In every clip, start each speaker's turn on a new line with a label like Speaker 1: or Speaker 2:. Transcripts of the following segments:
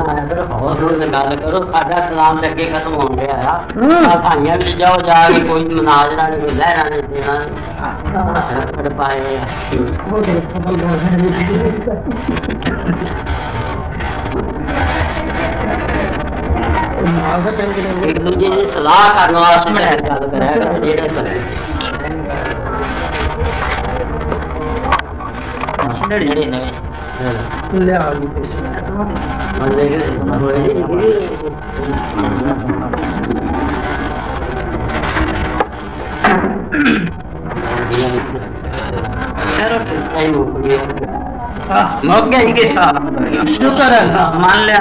Speaker 1: گل کرو ساڈا سلام اگے ختم ہو گیا بھائیاں بھی جاؤ جا کے کوئی مناظرہ نہیں کوئی لہرا نہیں دینا پائے ایک دوجے کی صلاح کرنے واسطے گل کرے جہاں شکر ہے مان لیا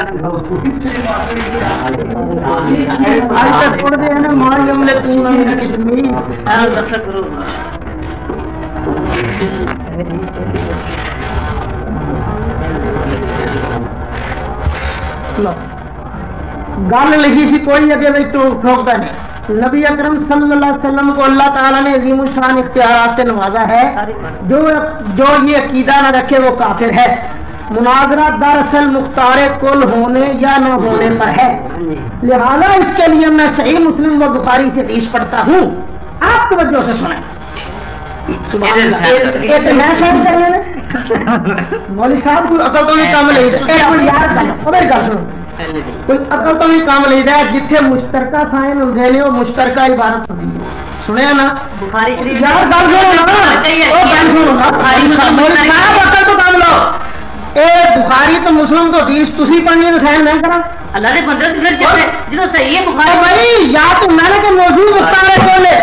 Speaker 2: گل لکھی تھی کوئی اگے ٹھوکتا نہیں. نبی اکرم صلی اللہ علیہ وسلم کو اللہ تعالیٰ نے عظیم الشان اختیارات سے نوازا ہے. جو یہ عقیدہ نہ رکھے وہ کافر ہے. مناظرہ دراصل مختار کل ہونے یا نہ ہونے پر ہے. لہذا اس کے لیے میں صحیح مسلم و بخاری سے حدیث پڑھتا ہوں. آپ توجہ سے سنیں. مولوی صاحب کوئی عقل تو نہیں کام نہیں کوئی عقل تو نہیں کام نہیں رہا جتنے مشترکہ سائن ہوتے ہیں وہ مشترکہ عبارت ہوتی ہے. سنیا نا یار گل عقل تو کام لو. بخاری تو مسلم تو حدیث تسی پڑھنی تو سائن میں کرا اللہ نے بندے جب صحیح ہے بخاری بھائی یا تو میں نے کہ موضوع مختار کھولے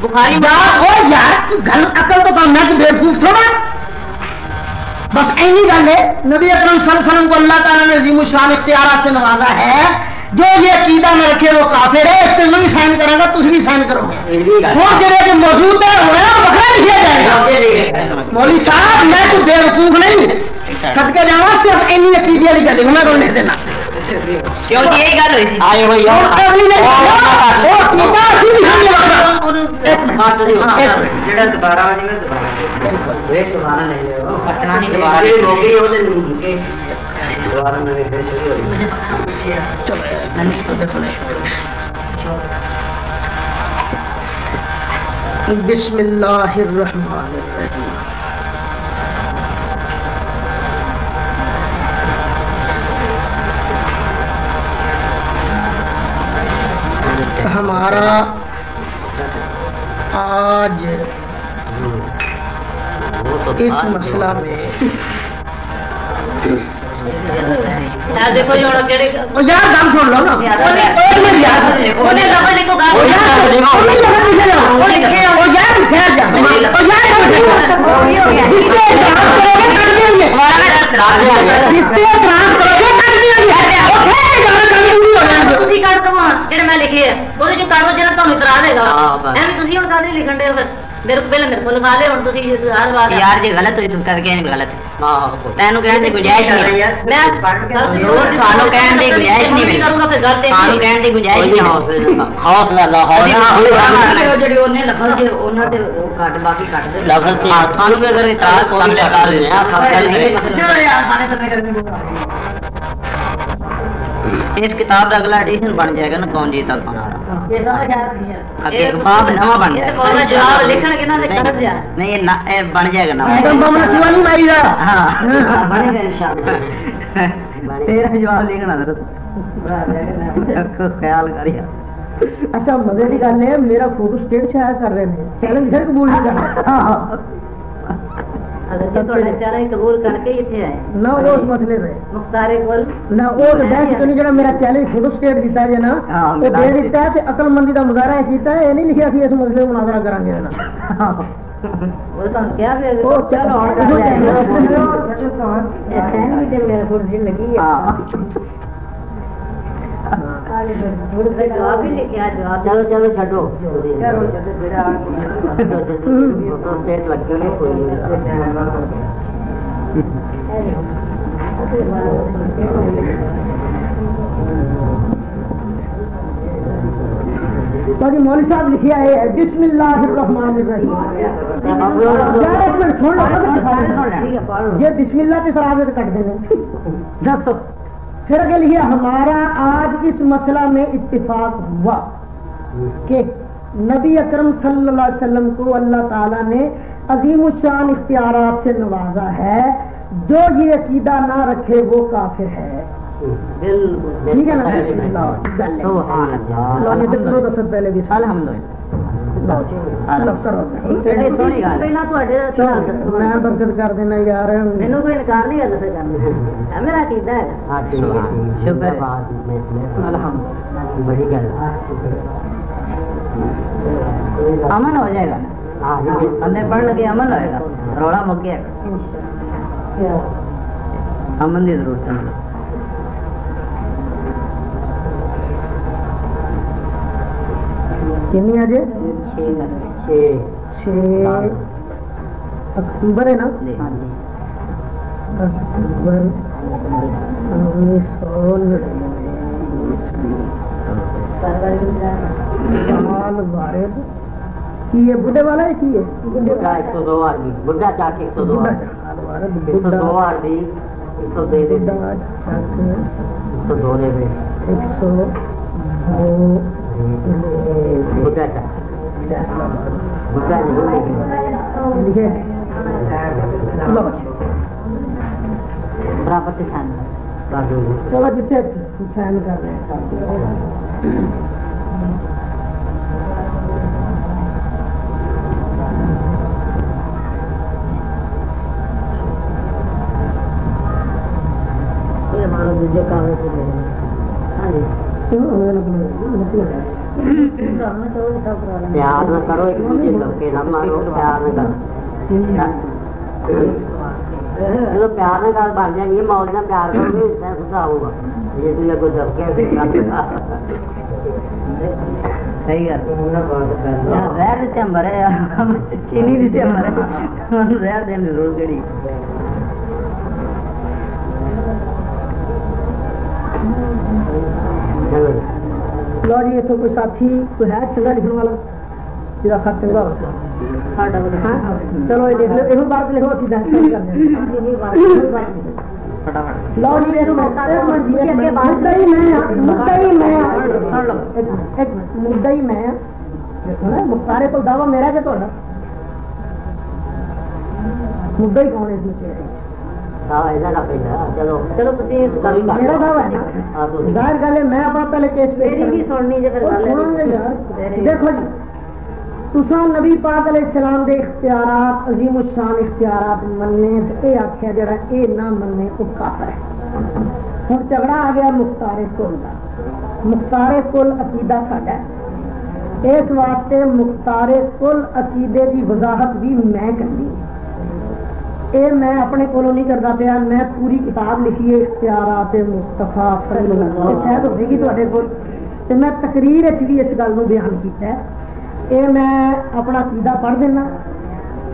Speaker 2: بخاری یار گل عقل تو کام میں بیوقوف تھوڑا بس اینی گل ہے. نبی اکرم صلی اللہ علیہ وسلم کو اللہ تعالیٰ نے عظیم الشان اختیارات سے نوازا ہے. جو یہ عقیدہ نہ رکھے وہ کافر ہے. اس کے میں بھی سائن کرے گا تم بھی سائن کرو گے وہ جڑے جو موجود ہے بخیر لکھا جائے گا. مولوی صاحب میں تو بے وقوف نہیں صدقے جاوا صرف اینی عقیدے والی گل میں تو نہیں دینا کیوں یہی گل ہوئی آئے ہوئی بسم اللہ الرحمن الرحیم. ہمارا آج اس مسئلہ میں دیکھو یار گل سن لو نا میں لکھی ہے وہ جو کاغذ جہاں تمہیں اترا دے گا تھی ہوں کل لکھن دے میرے پہلے میرے کو لکھا لے ہوں تھی ہر بار یار جی غلط ہوئی تم کر کے غلط تینوں کہنے کی گنجائش نہیں میں سانو کہنے کی گنجائش نہیں سانو کہنے کی گنجائش نہیں حوصلہ جڑی انہیں لفظ کے انہاں تے کٹ باقی کٹ دے لفظ تے سانو بھی اگر اعتراض کو ہم لگا لے ہیں اس کتاب کا اگلا ایڈیشن بن جائے گا نا کون جیتا کون ہارا باب نواں بن جائے گا نہیں یہ بن جائے گا نا ہاں بنے گا انشاءاللہ تیرا جواب لکھنا خیال کریے. اچھا مزے کی گل ہے میرا فوٹو اسٹیٹ شائع کر رہے ہیں چیلنج پھر قبول نہیں کرنا قبول کر کے نہ اس مسئلے میں نہ وہ جڑا میرا چیلنج فوٹو اسٹیٹ دیتا ہے نا وہ دے دیتا ہے عقل مندی کا مظاہرہ کیتا ہے یہ نہیں لکھا کہ اس مسئلے کو مناظرہ کریں گے مولوی صاحب لکھیا ہے بسم اللہ الرحمن الرحیم. یہ بسم اللہ کے سراغ کٹ دیں پھر کے لیے ہمارا آج اس مسئلہ میں اتفاق ہوا کہ نبی اکرم صلی اللہ علیہ وسلم کو اللہ تعالیٰ نے عظیم الشان اختیارات سے نوازا ہے. جو یہ عقیدہ نہ رکھے وہ کافر ہے. ٹھیک ہے نا؟ پہلے بھی میں برکت کر دینا یار. میرے کوئی انکار نہیں کرنا، میرا عقیدہ ہے. امن ہو جائے گا، اندر پڑھ لگے امن ہوئے گا، روڑا مک گیا. امن کی ضرورت ہے. کنی آج 6 اکتوبر ہے نا؟ اکتوبر 1999 یہ بڈھے والا ہے کی ہے 102 آدمی بڈھا چاہ کے 102 آدمی 102 جتنے سائن کر رہے ہیں. پیار نہ کرو ایک دوسرے کے نہ مارو. پیار نہ کرو، جب پیار نہ کر بن جائیں گے موج نہ پیار کرو گے غصہ ہوگا. یہ تو کوئی دھمکے صحیح ہے. زہر چمبر ہے چینی چمبر ہے، زہر دینے کی ضرورت کہڑی. لو جی اتوں کوئی ساتھی کوئی ہے چنگا لکھنے والا جا خط چنگا ہو. چلو یہ لکھ لو، یہ بات لکھو. لو جی مدعی میں مختارے کو دعوی میرا کہ تھوڑا مدعی کون ہے اس میں؟ میرا دعویٰ ہے ظاہر گل ہے. میں اپنا پہلے کیس دیکھو جی، تساں نبی پاک علیہ السلام دے اختیارات عظیم الشان اختیارات مننے تے آخیا جڑا اے نہ مننے وہ کافر ہے. ہن جھگڑا آ گیا مختار کل دا. مختار کل عقیدہ ساڈا ہے، اس واسطے مختار کل عقیدے کی وضاحت بھی میں کرنی ہے. یہ میں اپنے کولوں نہیں کرتا پیا، میں پوری کتاب لکھی ہے اختیارات مصطفیٰ صلی اللہ علیہ وسلم، شاید ہوگی تھوڑے کول. میں تقریر بھی اس گل کو بیان کیتا ہے. یہ میں اپنا عقیدہ پڑھ دینا،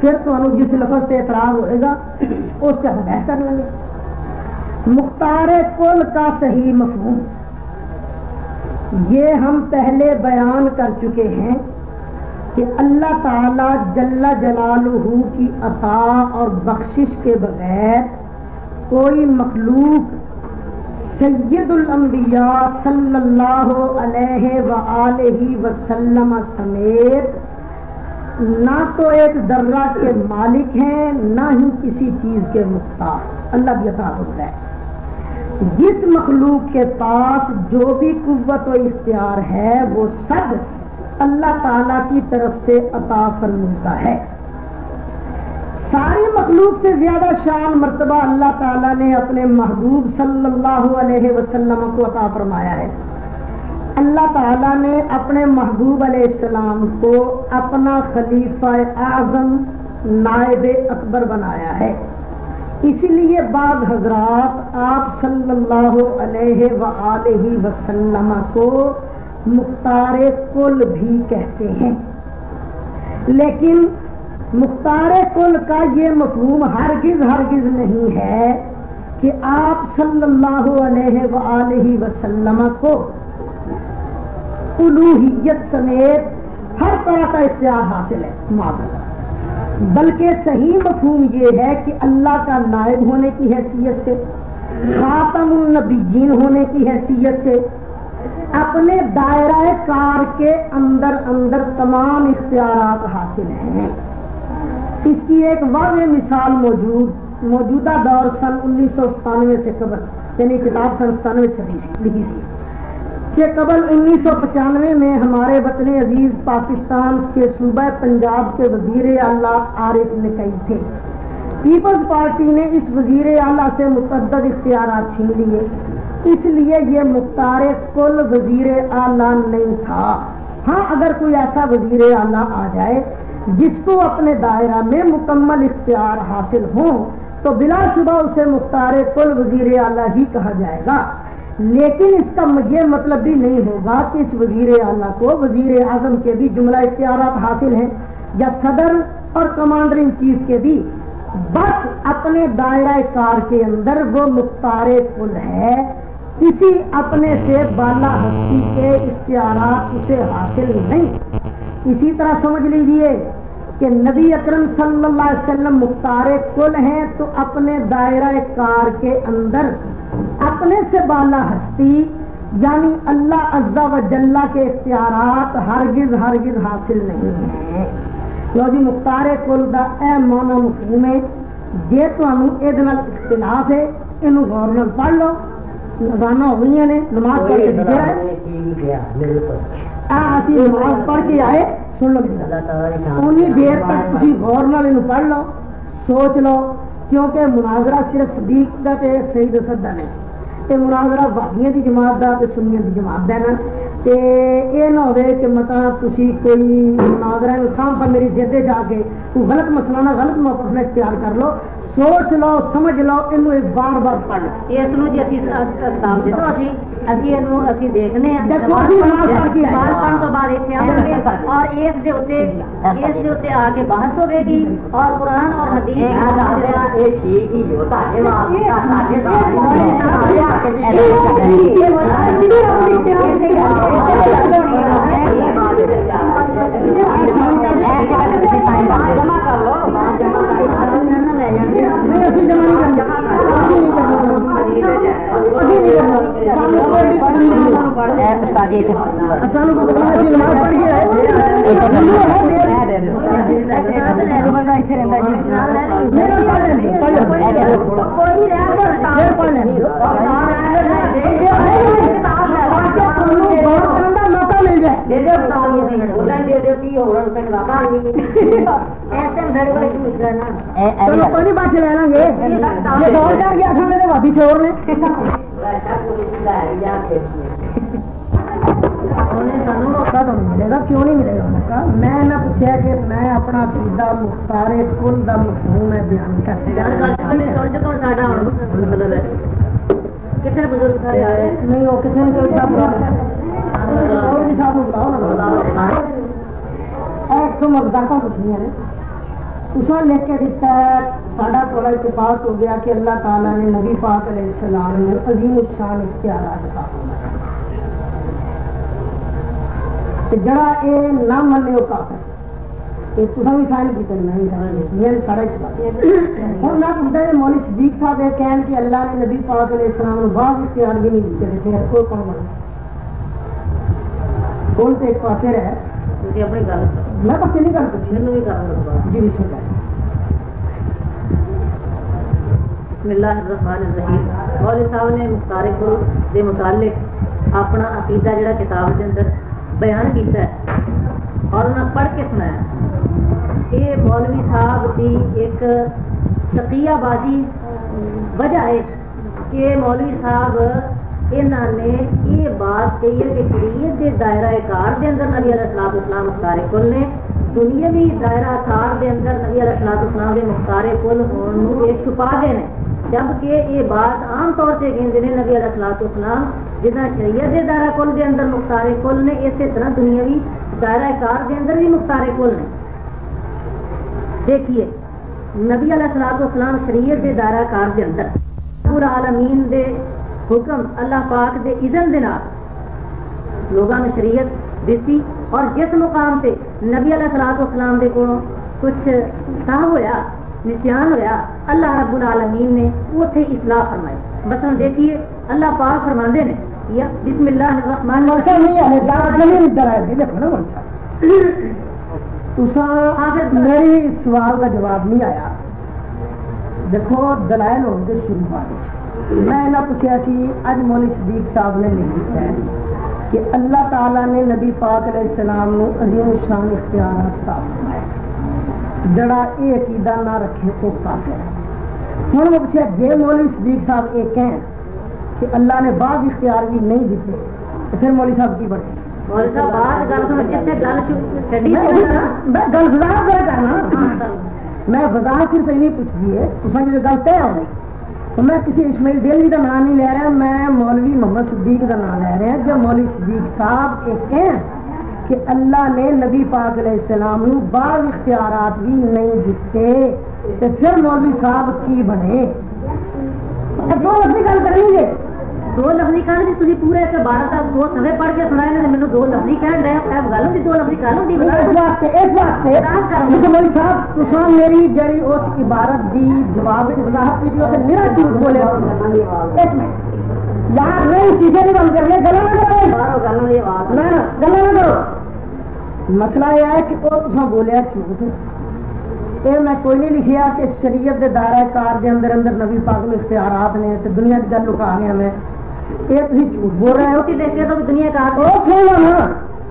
Speaker 2: پھر تمہیں جس لفظ سے اعتراض ہوئے گا اس سے ہم بحث کر لیں گے. مختار کل کا صحیح مفہوم یہ ہم پہلے بیان کر چکے ہیں کہ اللہ تعالی جل جلالہ کی عطا اور بخشش کے بغیر کوئی مخلوق سید الانبیاء صلی اللہ علیہ وآلہ وسلم سمیت نہ تو ایک ذرہ کے مالک ہیں نہ ہی کسی چیز کے مختار. اللہ کی عطا ہوتا ہے. جس مخلوق کے پاس جو بھی قوت و اختیار ہے وہ سب اللہ تعالیٰ کی طرف سے عطا فرماتا ہے. ساری مخلوق سے زیادہ شان مرتبہ اللہ تعالیٰ نے اپنے محبوب صلی اللہ علیہ وسلم کو عطا فرمایا ہے. اللہ تعالیٰ نے اپنے محبوب علیہ السلام کو اپنا خلیفہ اعظم نائب اکبر بنایا ہے. اسی لیے بعض حضرات آپ صلی اللہ علیہ وآلہ وسلم کو مختار کل بھی کہتے ہیں. لیکن مختار کل کا یہ مفہوم ہرگز نہیں ہے کہ آپ صلی اللہ علیہ وآلہ وسلم کو الوہیت سمیت ہر طرح کا اختیار حاصل ہے، بلکہ صحیح مفہوم یہ ہے کہ اللہ کا نائب ہونے کی حیثیت سے خاتم النبیین ہونے کی حیثیت سے اپنے دائرہ کار کے اندر تمام اختیارات حاصل ہیں. اس کی ایک واضح مثال موجودہ دور سن 1997 سے قبل، یعنی کتاب سن 97 لکھی تھی کہ قبل 1995 میں ہمارے وطن عزیز پاکستان کے صوبہ پنجاب کے وزیر اعلیٰ عارف نقی تھے. پیپلز پارٹی نے اس وزیر اعلیٰ سے متعدد اختیارات چھین لیے، اس لیے یہ مختار کل وزیر اعلیٰ نہیں تھا. ہاں اگر کوئی ایسا وزیر اعلیٰ آ جائے جس کو اپنے دائرہ میں مکمل اختیار حاصل ہوں تو بلا شبہ اسے مختار کل وزیر اعلیٰ ہی کہا جائے گا، لیکن اس کا یہ مطلب بھی نہیں ہوگا کہ اس وزیر اعلیٰ کو وزیر اعظم کے بھی جملہ اختیارات حاصل ہیں یا صدر اور کمانڈر ان چیف کے بھی. بس اپنے دائرہ کار کے اندر وہ مختار کل ہے، کسی اپنے سے بالا ہستی کے اختیارات اسے حاصل نہیں. اسی طرح سمجھ لیجئے کہ نبی اکرم صلی اللہ علیہ وسلم مختار کل ہیں تو اپنے دائرہ کار کے اندر اپنے سے بالا ہستی یعنی اللہ عز و جل کے اختیارات ہرگز حاصل نہیں ہیں. لو جی مختار کل دا اے مانا مفہوم ہے. جے تانوں اے نال اختلاف ہے اینو غور نال پڑھ لو. روانہ ہو گئی نے نماز پڑھ کے دکھا ہے نماز پڑھ کے آئے سن لو انہیں دیر تک تھی غور نال اینو پڑھ لو سوچ لو کیونکہ مناظرہ صرف صدیق دا تے سید حسن دا نہیں، یہ مناظرہ وحیاں دی جماعت دا تے سنیاں دی جماعت دا نا. تے یہ نہ ہوئے کہ مطلب تسی کوئی مناظرہ شام پر میری جدے جا کے کوئی غلط مسئلہ نہ غلط موقف میں اختیار کر لو. سوچ لو سمجھ لو انہوں ایک بار پڑھ لو. اس نو جی کتاب دے تو اسی دیکھنے ہیں دیکھو اسی نماز پڑھن تو بعد ایتھے آواں گے اور اس دے اوتے آ کے بحث ہوے گی اور قرآن اور حدیث اے ٹھیک ہی جو تاکہ جمع کر لو کیوں نہیں ملے گا. میں نہ پوچھا کہ میں اپنا عقیدہ مختار کل دا مفہوم ہے بیان کتنے بزرگ سارے آئے نہیں وہ کسی نے ایک تو مقدار پوچھنی ہے اس نے لکھ کے دیتا ہے ساڈا تھوڑا اتفاق ہو گیا کہ اللہ تعالیٰ نے نبی پاک علیہ السلام نے عظیم الشان اختیارات عطا فرمائے. جڑا یہ نہ منے وہ کافر یہ تصا بھی سائن کی نہیں سارا ہوں نہ پوچھتا ہے مولوی صدیق صاحب یہ کہن کہ اللہ نے نبی پاک علیہ السلام کو بعض اختیار بھی نہیں دیتے تھے کوئی کون بنے کون تو ایک پاس ہے اپنی گل میں پکے نہیں کر پوچھی جی بسم اللہ الرحمن الرحیم. مولوی صاحب نے مختار کل کے متعلق اپنا عقیدہ جڑا کتاب کے اندر بیان کیتا ہے اور انہیں پڑھ کے سنایا. یہ مولوی صاحب کی ایک تقیہ بازی وجہ ہے کہ مولوی صاحب انہوں نے یہ بات کہی ہے کہ شریعت کے دائرہ کار کے اندر نبی علیہ السلام مختار کل نے دنیاوی دائرہ کار کے اندر نبی علیہ السلام کے مختار کل ہونے ایک چھپا گئے ہیں، جبکہ یہ بات عام طور سے کہتے ہیں نبی علیہ السلام جتنا شریعت کے دائرہ کل کے اندر مختار کل نے اسی طرح دنیاوی دائرہ کار کے اندر بھی مختار کل نے. دیکھیے نبی علیہ السلام شریعت کے دائرہ کار کے اندر رب العالمین دے حکم اللہ پاک دے اذن دے نال لوگوں نے شریعت دیتی اور جس مقام سے نبی علیہ السلام دے کو کچھ صاحب ہویا نشان ہویا اللہ رب العالمین نے اتنے اصلاح فرمائی. مثلا دیکھیے اللہ پاک فرماندے نے یا بسم اللہ الرحمن الرحیم میری سوال کا جواب نہیں آیا. دیکھو دلائل ہو گئے شروعات میں نہ پوچھا سی اج مولوی صدیق صاحب نے لکھا ہے کہ اللہ تعالیٰ نے نبی پاک علیہ السلام کو عظیم شان اختیارات عطا فرمائے جڑا یہ عقیدہ نہ رکھے تو کافر ہے. ہوں میں پوچھا جی مولوی صدیق صاحب یہ کہیں کہ اللہ نے بعض اختیار بھی نہیں دیتے تو پھر مولوی صاحب کی بڑھے میں وضاحت صرف نہیں پوچھتی ہے اس میں جو گل طے ہو گئی تو میں کسی اسماعیل دہلوی کا نام نہیں لے رہا میں مولوی محمد صدیق کا نام لے رہے ہیں. جب مولوی صدیق صاحب یہ کہیں کہ اللہ نے نبی پاک علیہ السلام کو بعض اختیارات بھی نہیں دیتے تو پھر مولوی صاحب کی بنے دو لفظی گل کریں گے. دو لفظی کہہ رہے تھی پورے ایک 12 تک دو سوے پڑھ کے سنائے نے مینوں دو لفظی کہہ رہے ہیں گل ہوتی دو لفظی کہہ لو دی اس واسطے مولوی صاحب تساں میری جڑی اس عبارت دی جواب وضاحت کی تے میرا جھوٹ بولے ایک منٹ یار نہیں چیزیں نہیں بند کرنے گلا نہ کرو نہ گلا نہ کرو. مسئلہ یہ ہے کہ وہ تساں بولیا جھوٹ یہ میں کوئی نہیں لکھیا کہ شریعت کے دائرہ کار کے اندر نبی پاک میں اختیارات نے تو دنیا کی گل لکا رہے ہیں. یہ تھی جھوٹ بول رہے ہو دنیا کا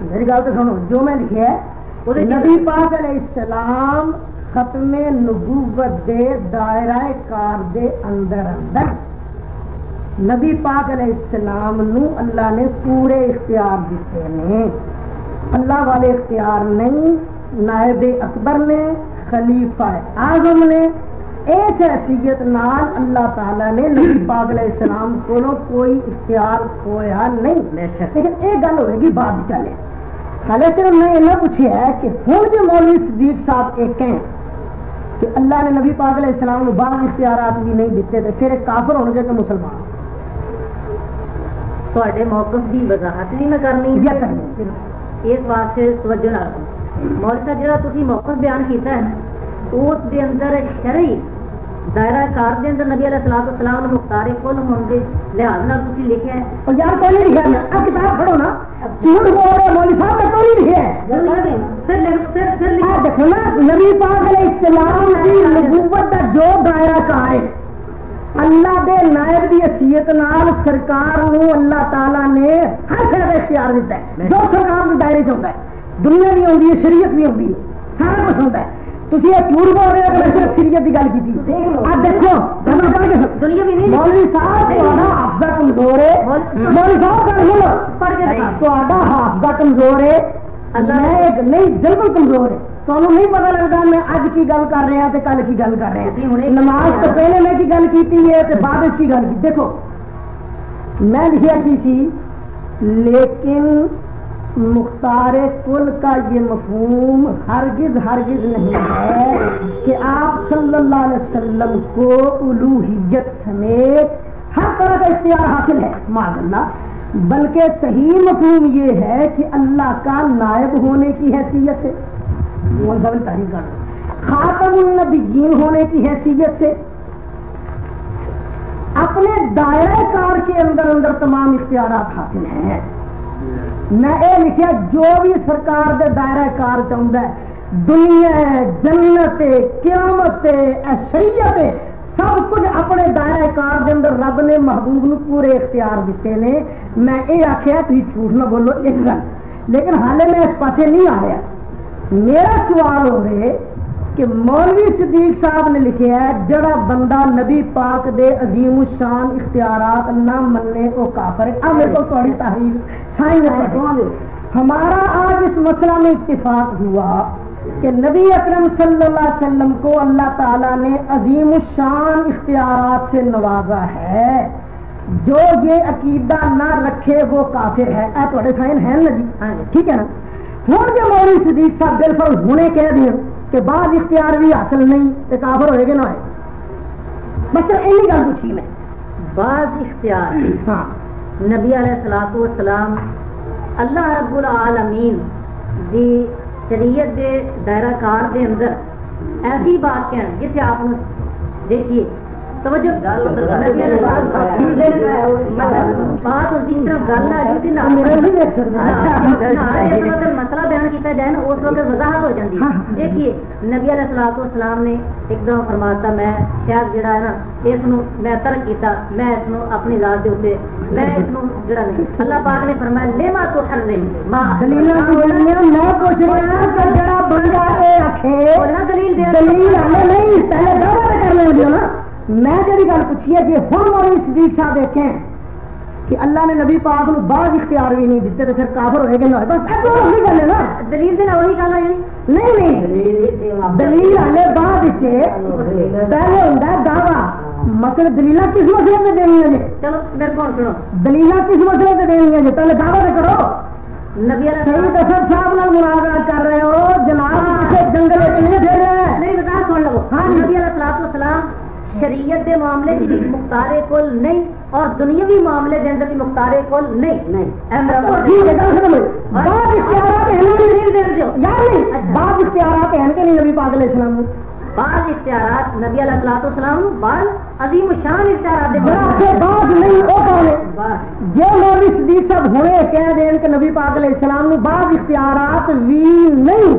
Speaker 2: میری گل تو سنو جو میں لکھا ہے نبی پاک علیہ السلام ختم نبوت دے دائرہ کار دے اندر نبی پاک علیہ السلام نو اللہ نے پورے اختیار دیتے ہیں. اللہ والے اختیار نہیں نائب اکبر نے خلیفہ اعظم نے ایک حیثیت نال اللہ تعالیٰ نے نبی پاک علیہ السلام کو کوئی اختیار کھویا نہیں. لیکن ایک گل ہوئے گی بعد چلے حالے صرف میں یہ پوچھا ہے کہ ہوں جو مولوی صدیق صاحب ایک کہیں کہ اللہ نے نبی پاک علیہ السلام کو بعض اختیارات بھی نہیں دیتے تو پھر ایک کافر ہونے کے مسلمان تے موقف کی وضاحت نہیں میں کرنی یا کرنی اس بات سے توجہ نہ رکھوں. مولوی صاحب جہاں تھی موقف بیان کیتا ہے اس دے اندر شرعی دائرہ کار دے اندر نبی علیہ الصلوۃ والسلام نے مختار کل ہونے کے لحاظ نال تسی لکھیا ہے اور یار کوئی نہیں لکھا میں اب کتاب پڑھو نا جھوٹ بول رہے مولوی صاحب نے کوئی نہیں لکھا ہے پھر دیکھو نا نبی پاک علیہ السلام کی نبوت کا جو دائرہ کار ہے اللہ دے نائب دی حیثیت نال سرکار نو اللہ تعالیٰ نے ہر طرح کا اختیار دیتا ہے جو سرکار کے دائرے چ ہوتا ہے. دنیا بھی ہوتی ہے شریعت بھی ہوتی ہے سارا کچھ ہوتا ہے. تھی یہ جھوٹ بول رہے ہو صرف شریعت کی گل کی اب دیکھو مولوی صاحب حافظہ کمزور ہے مولوی صاحب حافظہ کمزور ہے نہیں بالکل کمزور ہے. تمہیں نہیں پتا لگتا میں اج کی گل کر رہا ہوں کل کی گل کر رہے ہیں. نماز تو پہلے میں کی گل کی ہے بعد اس کی گل کی. دیکھو میں لکھیا کی تھی لیکن مختار کل کا یہ مفہوم ہرگز نہیں ہے کہ آپ صلی اللہ علیہ وسلم کو الوہیت سمیت ہر طرح کا اختیار حاصل ہے معاذ اللہ بلکہ صحیح مفہوم یہ ہے کہ اللہ کا نائب ہونے کی حیثیت سے خاتم النبیین ہونے کی حیثیت سے اپنے دائرہ کار کے اندر تمام اختیارات حاصل ہیں. میں یہ لکھا جو بھی سرکار دے دائرہ کار چاہتا ہے دنیا جنت قیامت شریعت سب کچھ اپنے دائرہ کار دے اندر رب نے محبوب نو پورے اختیار دیتے نے. میں یہ آخیا تھی جھوٹ نہ بولو ایک گل لیکن حالے میں اس پاسے نہیں آ رہا. میرا سوال ہو رہے کہ مولوی صدیق صاحب نے لکھا ہے جڑا بندہ نبی پاک دے عظیم الشان اختیارات نہ مننے کو کافر ہے. اب میرے کو تھوڑی تحریر ہمارا آج اس مسئلہ میں اتفاق ہوا کہ نبی اکرم صلی اللہ علیہ وسلم کو اللہ تعالیٰ نے عظیم الشان اختیارات سے نوازا ہے. جو یہ عقیدہ نہ رکھے وہ کافر ہے. تھوڑے سائن ہیں نا جی ٹھیک ہے نا. ہوں جو مولوی صدیق صاحب بالکل ہونے کہہ دیں کہ بعض اختیار بھی حاصل نہیں تو کافر ہوئے گا نہ ہوئے. بس این گل پوچھی میں بعض اختیار نبی علیہ الصلوۃ والسلام اللہ رب العالمین دی شریعت دے دائرہ کار دے اندر ایسی بات کہیں جسے آپ
Speaker 3: دیکھیے توجہ بات اس طرف گل ہے مسئلہ بیان کیا جائے نا اس وقت وضاحت ہو جاتی ہے. دیکھیے نبی علیہ الصلوۃ والسلام نے ایک دم فرماتا میں شاید جڑا ہے نا اس میں ترک کیتا میں اس اپنی ذات کے اتنے میں اس جڑا نہیں اللہ پاک نے فرمایا لما تو حرم ما دلیل میں پوچھ رہا کہ جڑا بندہ اے اکھے دلیل نہیں پہلے دعویٰ کرنے دیو نا. میں جی گل پوچھی ہے جی ہوں مولوی صدیق صاحب دیکھیں کہ اللہ نے نبی پاک کو بعض اختیار بھی نہیں دیتے تو پھر کافر ہوئے گا. بس وہی گل ہے نا دلیل سے وہی گل ہے نہیں دلیل ہلے بعد پہلے ہوتا ہے دعویٰ مطلب دلیل کس مسئلے پہ دینی ہے جی. چلو میرے کو سنو دلیل کس مسئلے پہ دینی ہے جی پہلے دعویٰ کرو. نبی صحیح دسر صاحب مناظرہ کر رہے ہو جناب جنگل نہیں بتا سن لو. ہاں نبی علیہ الصلوۃ والسلام شریعت دے معاملے کی مختار کل نہیں اور دنیاوی معاملے دے اندر بھی مختار کل نہیں. بعض اختیارات ہیں کہ نہیں نبی پاک علیہ السلام بعض اختیارات نبی علیہ الصلوۃ والسلام بعض عظیم شان اختیارات بعض نہیں وہ کون ہے جو مولوی صدیق صاحب ہوئے کہہ دیں کہ نبی پاک علیہ السلام بعض اختیارات بھی نہیں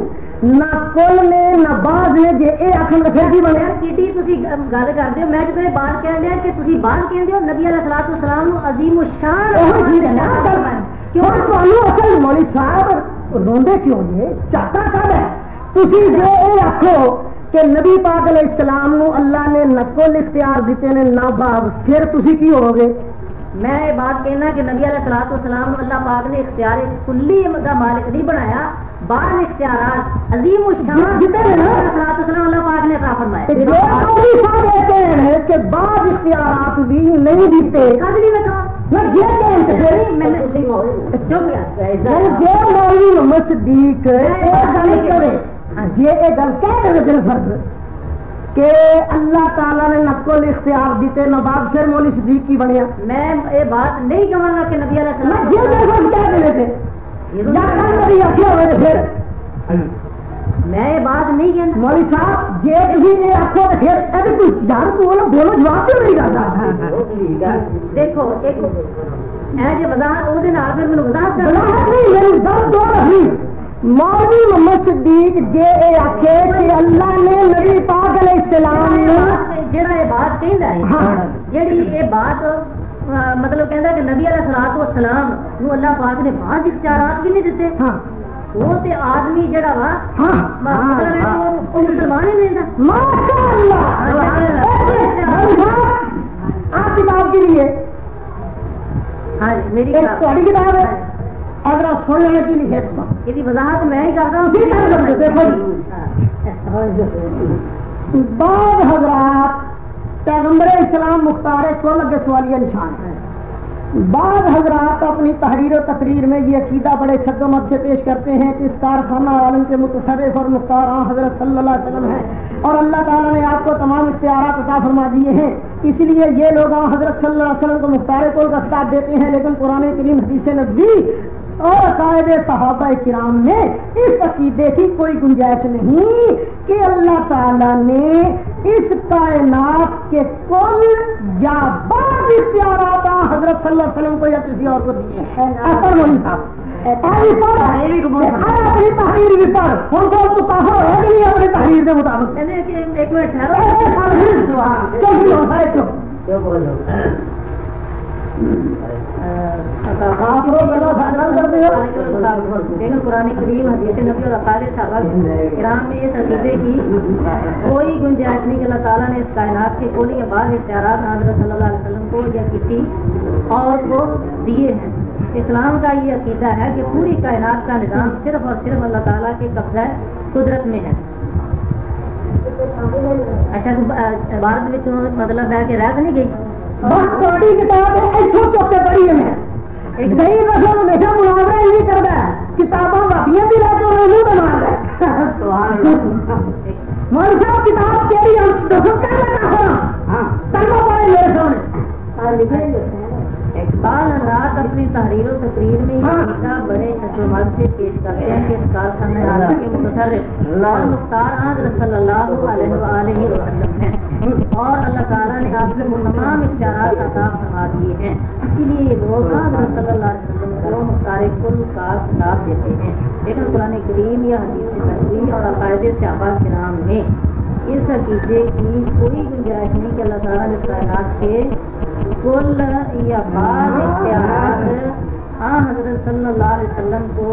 Speaker 3: نہ کل نے نہ بعض نے جی یہ آخر پھر کی بنیا کی تھی گل کرتے ہو میں جو بات کہہ دیا کہ تھی بات کہتے ہو نبی علیہ الصلوۃ والسلام عظیم الشان کیوں اصل مولوی صاحب روندے کیوں جی چاہتا کب ہے تھی جو یہ آخو کہ نبی پاک علیہ السلام اللہ نے نہ کل اختیار دیتے نے نہ بعض پھر تھی کی ہو گے. میں یہ بات کہنا کہ نبی علیہ الصلوۃ والسلام اللہ پاک نے اختیار کلی کا مالک نہیں بنایا بعض اختیارات عظیم الشان اللہ پاک نے عطا فرمائے کہ بعض اختیارات بھی نہیں دیتے. محمد صدیق یہ گل کہہ رہے دل فرض کہ اللہ تعالیٰ نے نہ کل اختیار دیتے نہ بعد پھر مولوی صدیق کی بنیا. میں یہ بات نہیں کہوں گا کہ نبی علیہ السلام میں یہ بات نہیں کہنا مولوی صاحب جی تھی آخو پھر بولو جواب کیوں نہیں کرتا. دیکھو ایک وضاحت مولوی محمد صدیق جی یہ آخے کہ اللہ نے نبی پاک علیہ السلام جہاں یہ بات کہہ جی یہ بات مطلب کہہ کہ نبی علیہ الصلوۃ والسلام نو اللہ پاک نے بعض اختیارات بھی نہیں دیتے وہ تے آدمی جڑا وا مسلمان ہی نہیں آپ کتاب کے لیے ہاں میری کتاب ہے اگر آپ سن لینے کی نہیں ہے یہ وضاحت میں ہی کرتا ہوں. بعض حضرات پیغمبر اسلام مختار کل اگے سوالیہ نشان ہے. بعض حضرات اپنی تحریر و تقریر میں یہ عقیدہ بڑے شد و مد سے پیش کرتے ہیں کہ اس کارخانہ عالم کے متصرف اور مختار حضرت صلی اللہ علیہ وسلم ہے اور اللہ تعالیٰ نے آپ کو تمام اختیارات عطا فرما دیے ہیں اس لیے یہ لوگ حضرت صلی اللہ علیہ وسلم کو مختار کل کا خطاب دیتے ہیں لیکن قرآن کریم حدیث نبوی اور قائد صحابہ کرام میں اس عقیدے کی کوئی گنجائش نہیں کہ اللہ تعالیٰ نے اس کائنات کے کل یا بعض اختیارات حضرت صلی اللہ علیہ وسلم کو یا کسی اور کو دیے ہیں. اپنی تحریر بھی پڑھ ہوں تو کافر ہو گئی اپنی تحریر کے مطابق ایک منٹ قرآن کریم حدیث نبی اور اقوال صحابہ کرام میں اس عقیدے کی کوئی گنجائش نہیں کہ اللہ تعالیٰ نے اس کائنات کے کوئی یا بعض اختیارات حضرت صلی اللہ علیہ وسلم کو یا کسی اور کو دیے ہیں. اسلام کا یہ عقیدہ ہے کہ پوری کائنات کا نظام صرف اور صرف اللہ تعالیٰ کے قبضہ قدرت میں ہے. اچھا بھارت میں مطلب ہے کہ رہ نہیں گئی کتاب پڑھی ہے ایک صحیح رسم ہمیشہ مناظرہ نہیں کرتا ہے کتاباں واقعی بھی رہتے ہیں بنا رہا ہے مولوی صاحب کتاب تیری اقبال رات اپنی تحریر و تقریر میں بڑے شکلمات سے پیش کرتے ہیں کہ اس کارخانے کے متصرف مختار حضرت صلی اللہ علیہ وآلہ وسلم ہیں اور اللہ تعالیٰ نے آپ کو تمام اختیارات عطا فرما دیے ہیں، اسی لیے لوگ حضرت صلی اللہ علیہ وسلم کو مختار کل کا خطاب دیتے ہیں، لیکن قرآن کریم یا حدیث نبوی اور عقائد صحابہ کرام میں اس عقیدے کی کوئی گنجائش نہیں کہ اللہ تعالیٰ نے کائنات کے کل یا بعض اختیارات حضرت صلی اللہ علیہ وسلم کو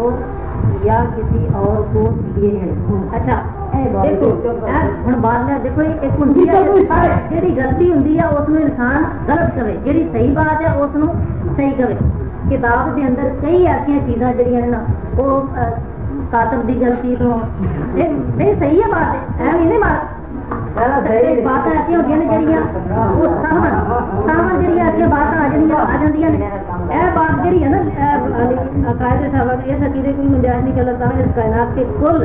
Speaker 3: یا کسی اور کو دیے ہیں۔ اچھا دیکھو ہوں بات میں دیکھو ایک جی غلطی ہوں اس انسان غلط کرے، جی صحیح بات ہے اس صحیح کرے۔ کتاب کے اندر کئی ایسا چیزاں جہاں نا وہ کاتب کی غلطی تو نہیں صحیح ہے بات ہے نہیں بات بات ایسا ہوتی ہیں جہاں وہ سامن جی ایسا بات آ جی یہ بات جی ہے نا عقائد صاحب اس عقیدے کوئی گنجائش نہیں کہ اللہ تعالیٰ اس کائنات کے کل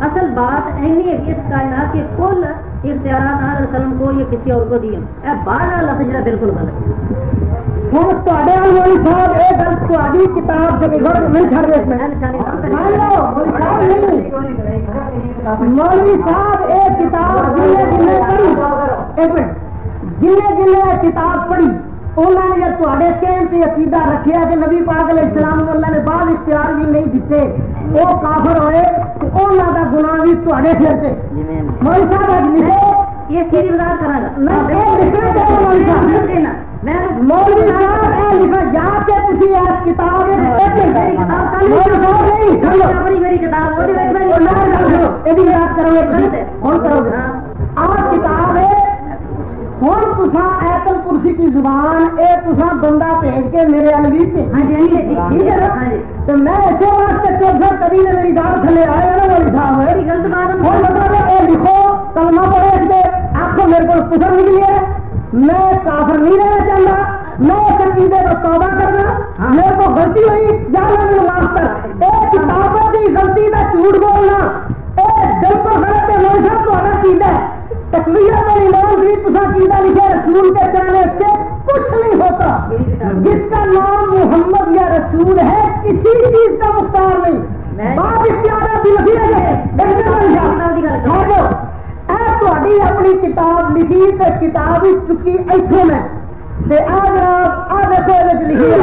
Speaker 3: اصل بات اینی ہے کہ اس کائنات کے کل اختیارات حضرت وسلم کو یا کسی اور کو دیے باہر لفظ جڑا بالکل غلط ہے۔
Speaker 2: ہوں مولوی صاحب یہ گل تاری کتاب نہیں چڑھ رہے مولوی صاحب یہ کتاب جن کتاب پڑھی انہوں نے جب تے کہن سے عقیدہ رکھا کہ نبی پاک علیہ السلام اللہ نے بعض اختیار بھی نہیں دیتے وہ کافر ہوئے انہوں کا گناہ بھی تے سر سے مولوی صاحب آج لکھو
Speaker 3: یہ سیری وضاحت کرا گا
Speaker 2: مولوی صاحب اے لکھا جا کے تسی اس کتاب
Speaker 3: میری کتاب
Speaker 2: کتاب ہے ہوں تصا ایت الکرسی کی زبان اے تصا بندہ بھیج کے میرے الوی پہ تو میں اسے واسطے چوتھا کبھی نے میری گال تھلے آئے نا والی صاحب مطلب اے لکھو کلمہ پڑھے کے آپ کو میرے کو کفر نکلی ہے، میں کافر نہیں رہنا چاہتا، میں اس عقیدے کو توبہ کرنا، میرے کو غلطی ہوئی جانا میرے معاف کر۔ ایک کتابوں کی غلطی کا جھوٹ بولنا اے دل کو غلط ہے موجہ تو اگر عقیدہ ہے تقویت اور ایمان بھی تسا عقیدہ لکھے رسول کے کہنے سے کچھ نہیں ہوتا، جس کا نام محمد یا رسول ہے کسی چیز کا مختار نہیں بات اختیارات بھی لکھی ہے اپنی کتاب لکھی تو کتاب ہی چکی ایتھوں میں دیکھو لکھی ہے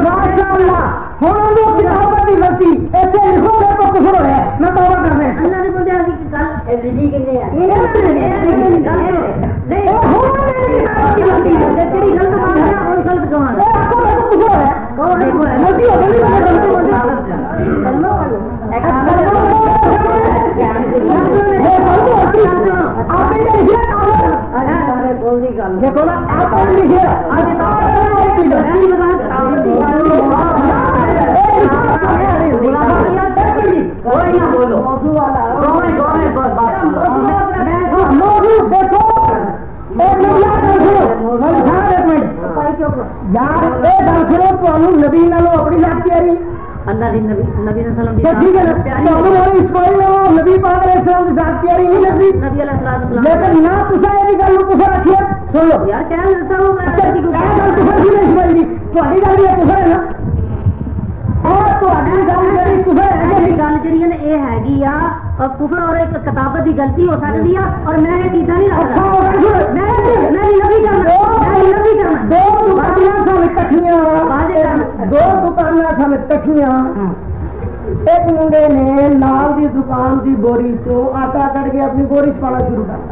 Speaker 2: ماشاء اللہ ہوں وہ کتاب کی غلطی ایسے لکھو میرے کو کفر ہوا ہے میں توبہ کر رہے دیکھو نا آپ لکھے نبی نالو اپنی ذات پیاری
Speaker 3: اللہ نبی وسلم
Speaker 2: نبی پاک علیہ السلام کی ذات پیاری نہیں لگتی
Speaker 3: نبی علیہ السلام
Speaker 2: لیکن نہ تصا یہ گل کفر رکھیے سن لو
Speaker 3: یار کیا کرتا ہوں میں
Speaker 2: کفر کی نہیں سمجھتی تھوڑی گل یہ کفر ہے نا گل
Speaker 3: جی یہ ہے کفر اور ایک کتابت کی غلطی ہو سکتی ہے اور میں یہ چیزاں نہیں رکھتا
Speaker 2: دو دکانیں سن کٹھیاں ایک منڈے نے لال دی دکان دی بوری چو آٹا کٹ کے اپنی بوری پانا شروع کرتا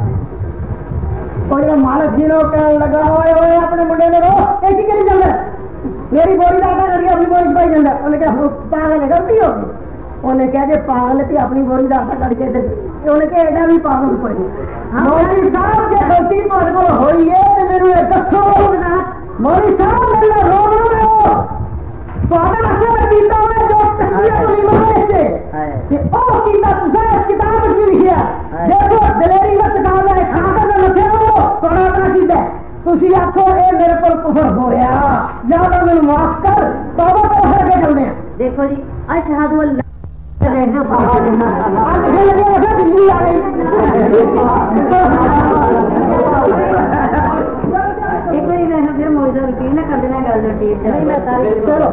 Speaker 2: اور یہ مالک جی نے کہنے لگا ہوئے ہوئے اپنے منڈے نے رو یہ کری جانا میری بوری کا آٹا کٹ کے اپنی بوری پائی جانا انہیں کہا پاگل غلطی ہوگی انہیں کہا کہ پاگل تھی اپنی بوری کا آٹا کٹ کے انہیں کہا ایڈا بھی پاگل پڑی مولوی صاحب کی غلطی تمہارے کو ہوئی ہے میرے دسو مولوی صاحب میرے رو آخو یہ میرے کو کفر ہوا یا میرے معاف کر توبہ کر کے چلتے ہیں
Speaker 3: دیکھو جی اشہد اللہ ایک بار روٹین نہ کر دینا گل روٹین نہیں میں ساری چلو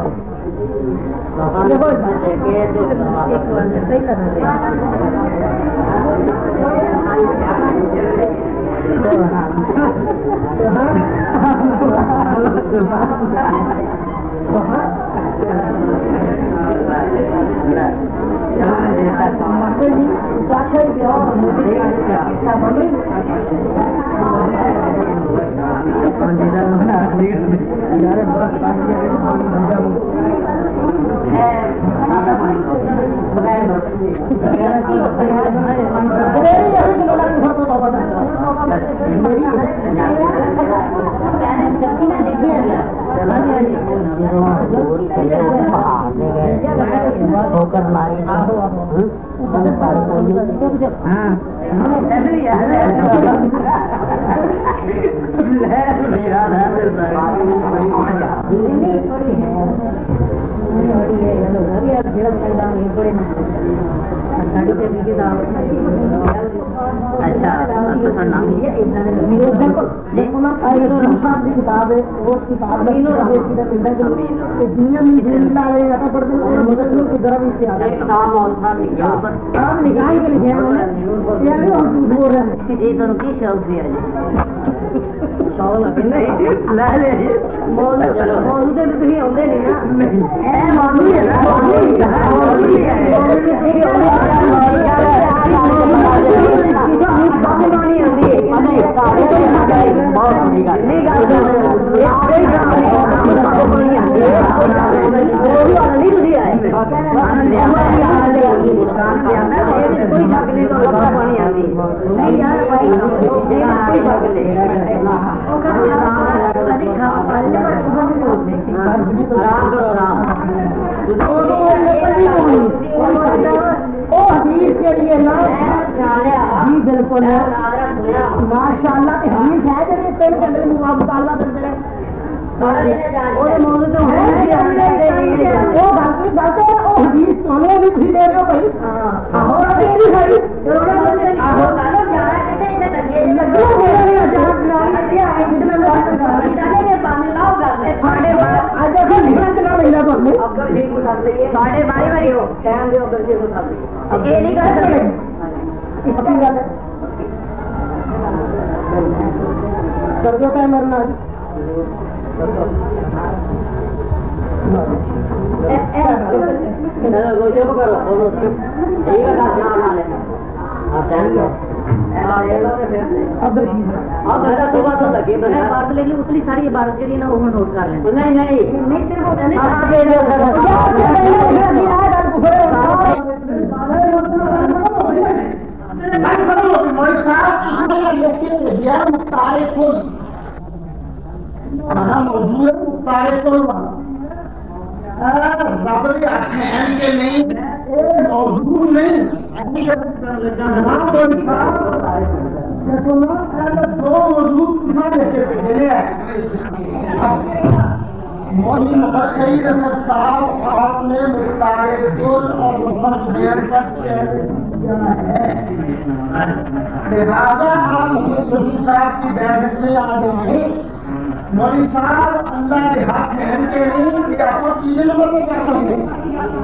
Speaker 3: اتنی ساری عبارت جی نا وہ نوٹ کر لیں
Speaker 2: مولوی صاحب اللہ کے ہاتھ میں ان کے نہیں کہ آپ کو تیسرے نمبر پہ کیا کریں گے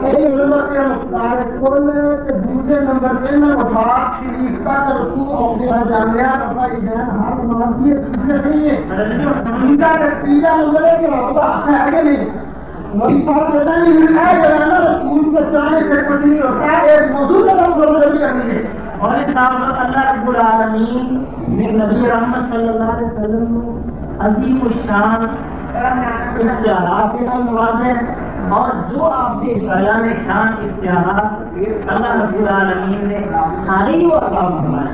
Speaker 2: پہلے نمبر پہ مختار کل کہ دوسرے نمبر پہ میں وفات شریف کا رسول اور جامعہ رفائی جان ہاتھ مانتی ہے تیسرے نہیں ہے ان کا تیسرا نمبر ہے کہ رابطہ آنے آگے نہیں مولوی صاحب کہتا نہیں ملتا ہے جانا رسول کو چاہنے سے کچھ نہیں ہوتا ہے ایک موضوع کا نمبر بھی کرنی ہے مولوی صاحب اللہ رب العالمین میں نبی رحمت صلی اللہ علیہ وسلم عظیم الشان اختیارات کا نوازیں اور جو آپ کے بیان شان اختیارات اللہ رب العالمین نے سارے ہی وہ عطا فرمائے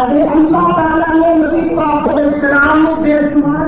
Speaker 2: اللہ تعالیٰ نے نبی پاک علیہ السلام بے شمار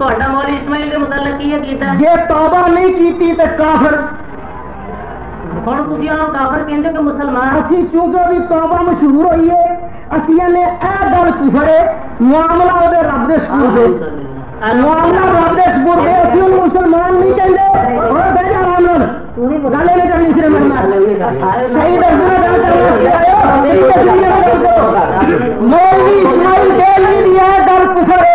Speaker 3: ਤੁਹਾਡਾ ਮੌਲਵੀ ਇਸਮਾਈਲ ਦੇ ਮੁਤਲਕ ਕੀ ਕੀਤਾ?
Speaker 2: ਜੇ ਤੌਬਾ ਨਹੀਂ ਕੀਤੀ ਤੇ ਕਾਫਰ।
Speaker 3: ਹੁਣ ਤੁਸੀਂ ਉਹਨੂੰ ਕਾਫਰ ਕਹਿੰਦੇ ਕਿ ਮੁਸਲਮਾਨ?
Speaker 2: ਅਸੀਂ ਚੂੰਕਿ ਵੀ ਤੌਬਾ ਮਸ਼ਹੂਰ ਹੋਈ ਹੈ ਅਸੀਂ ਨੇ ਇਹ ਗੱਲ ਕੁਫਰ ਹੈ ਮਾਮਲਾ ਉਹਦੇ ਰੱਬ ਦੇ ਸਪੁਰਦ ਹੈ। ਮਾਮਲਾ ਰੱਬ ਦੇ ਸਪੁਰਦ ਹੈ, ਅਸੀਂ ਉਹਨੂੰ ਮੁਸਲਮਾਨ ਨਹੀਂ ਕਹਿੰਦੇ। ਹੋਰ ਬਹਿ ਜਾ ਆਰਾਮ ਨਾਲ ਗੱਲ ਨਹੀਂ ਕਰਨੀ ਸਿਰੇ ਮੇਰੇ ਨਾਲ ਸਹੀ ਦੱਸਣਾ ਗੱਲ ਕਰਨਾ। ਮੌਲਵੀ ਇਸਮਾਈਲ ਦੇਲਵੀ ਦੀ ਇਹ ਗੱਲ ਕੁਫਰ ਹੈ।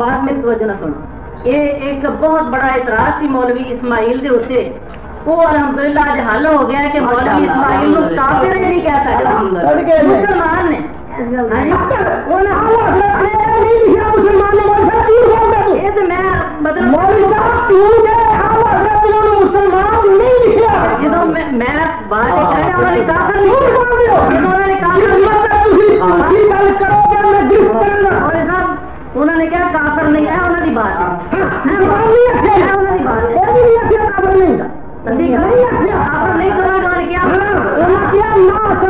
Speaker 3: بات میں توجہ نہ سنو. یہ ایک بہت بڑا اعتراض سی مولوی اسماعیل دے اتنے. وہ الحمدللہ اج حل ہو گیا کہ مولوی اسماعیل کو کافر نہیں کہہ سکتا, مسلمان نے. انہوں نے کیا کافر نہیں ہے, انہوں کی بات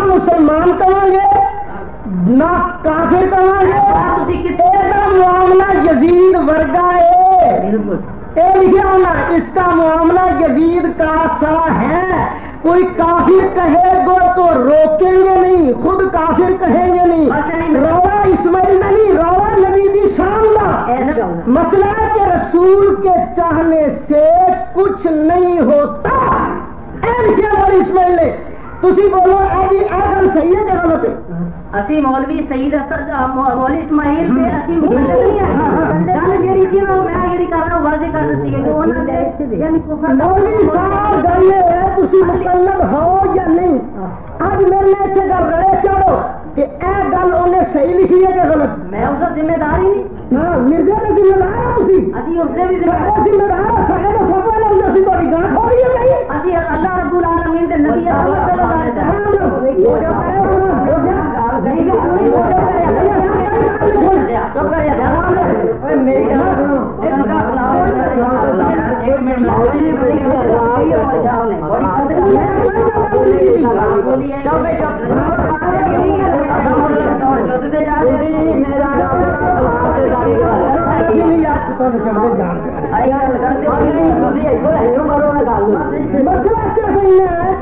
Speaker 2: مسلمان کہیں گے نہ کافر کہیں گے. معاملہ یزید ورگا ہے, لکھا ہونا اس کا معاملہ یزید کا سا ہے. کوئی کافر کہے گو تو روکیں گے نہیں, خود کافر کہیں گے نہیں. روڑا اسماعیل نہیں, روڑا نبی کی شان کا مسئلہ ہے کہ رسول کے چاہنے سے کچھ نہیں ہوتا. اسماعیل نے تھی بولو گل صحیح ہے کہ غلط ہے؟
Speaker 3: اسی مولوی سعید مولوی اسماعیل سے اسی مقلد نہیں ہے. گل جیڑی تھی میں جیڑی کر رہا ہوں واضح کر دیتی ہے کہ انہوں نے یعنی
Speaker 2: مولوی صاحب گل یہ ہے تسی مقلد ہو یا نہیں. اج میرے نے اتنے گل رہے چلو کہ اے گل انہیں صحیح لکھی ہے کہ غلط.
Speaker 3: میں اس کا ذمہ دار ہی نہیں.
Speaker 2: ہاں مرزا نے ذمہ دار ہے تسی.
Speaker 3: اسی اس سے بھی ذمہ
Speaker 2: دار ہے. سارے تو سب نے اسی تہاڈی گل کھولی ہے نہیں.
Speaker 3: اسی اللہ رب العالمین دے نبی صلی اللہ علیہ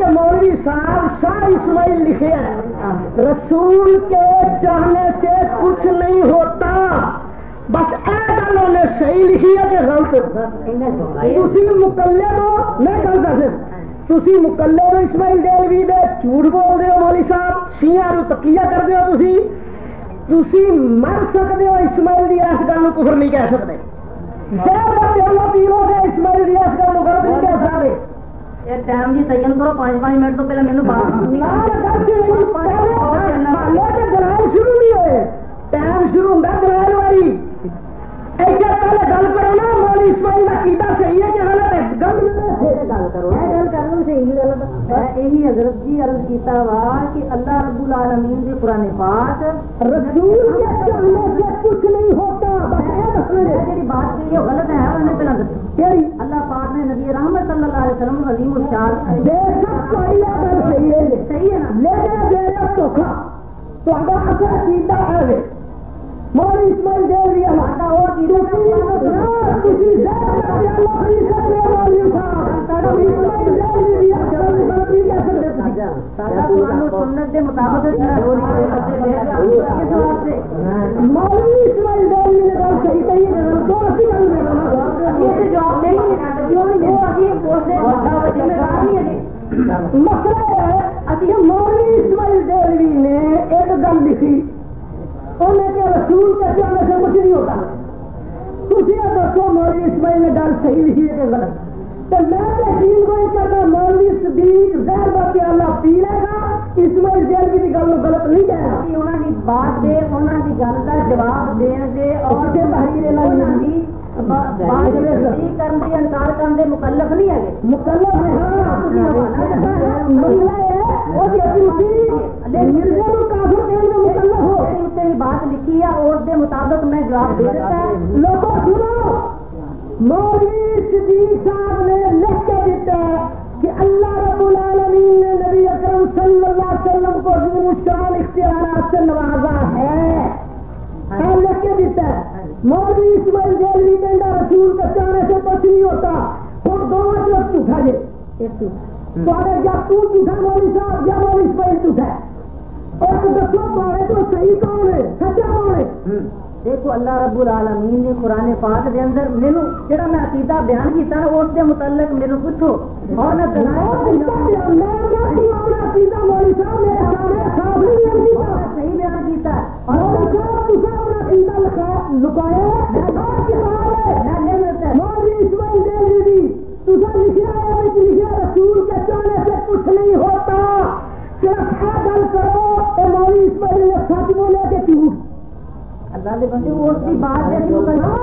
Speaker 2: مولوی صاحب شاہ اسماعیل لکھے ہیں رسول کے چاہنے سے کچھ نہیں ہوتا. بس اے گل انہیں صحیح لکھی ہے کہ غلط. تسی مقلد ہو, میں گل کر تسی مقلد ہو اسماعیل دہلوی دے, جھوٹ بول رہے ہو مولوی صاحب, شیعہ نو تقیہ کر دے ہو. تسی مر سکتے ہو اسماعیل دی اس گل نو کفر نہیں کہہ سکتے. اسماعیل دی اس گل نو غلط نہیں کہہ سکتے.
Speaker 3: ٹائم جی سین کرو 5 منٹ تو پہلے مینوں بات
Speaker 2: شروع نہیں ہوئے, ٹائم شروع ہوتا دلائل والی. ایسے پہلے گل کرو نا مولوی اسماعیل کا کیتا صحیح ہے کہ غلط ہے. گل کرو
Speaker 3: گل کرنا صحیح غلط. یہی حضرت جی عرض کیتا وا کہ اللہ رب العالمین دی قرآن پاک
Speaker 2: رسول کے چاہنے سے کچھ نہیں ہوتا.
Speaker 3: جی بات کی یہ غلط ہے, انہوں نے پہلے دسو اللہ پاک نے نبی رحمت صلی اللہ علیہ وسلم عظیم الشان صحیح ہے نا, لیکن دھوکھا عقیدہ ہے مولوی اسماعیل دہلوی ہمارا اور سنت کے مطابق
Speaker 2: مولوی اسماعیل دہلوی نے گل صحیح کہی ہے. مسئلہ ہے مولوی اسماعیل دہلوی نے ایک گل لکھی, انہیں کہ رسول کے چاہنے سے کچھ نہیں ہوتا. تھی دسو مولوی اسماعیل نے گل صحیح لکھی ہے کہ غلط. تو میں یقین کو یہ کرتا مولوی صدیق زہر کا پیالہ پی لے گا, اسماعیل دہلوی کی گل غلط نہیں کہے گا.
Speaker 3: انہوں کی بات دے, انہوں کی گل کا جواب دین دے اور تحریر انکار کرنے مکلف نہیں ہے.
Speaker 2: مکلف ہے
Speaker 3: بات لکھی ہے اور دے مطابق میں جواب دے دیتا ہے.
Speaker 2: لوگوں سنو, مولوی صدیق صاحب نے لکھ کے دیتا ہے کہ اللہ رب العالمین نے نبی اکرم صلی اللہ علیہ وسلم کو عظیم الشان اختیارات سے نوازا ہے. لکھ کے دیتا ہے. مولوی اسماعیل دہلوی کہنا رسول کا چاہنے سے کچھ نہیں ہوتا. خود دونوں سے جھوٹا جی یا تو جھوٹا مولوی صاحب یا مولوی اسماعیل جھوٹا ہے. اور دسو پارے تو صحیح کون ہے, سچا کون ہے؟
Speaker 3: دیکھو اللہ رب العالمین نے قرآن پاک دے اندر مینوں جڑا میں عقیدہ بیان کیتا ہے اس دے متعلق مینوں پوچھو اور میں
Speaker 2: عقیدہ مولوی صاحب نے صحیح بیان کیتا ہے. لکایا لکھا رسول کے چاہنے سے کچھ نہیں ہوتا. صرف گل کرو کہ مولوی اسماعیل نے سچ بولے کہ جھوٹ. اللہ دے بندے اور کی بات ہے جو کرنا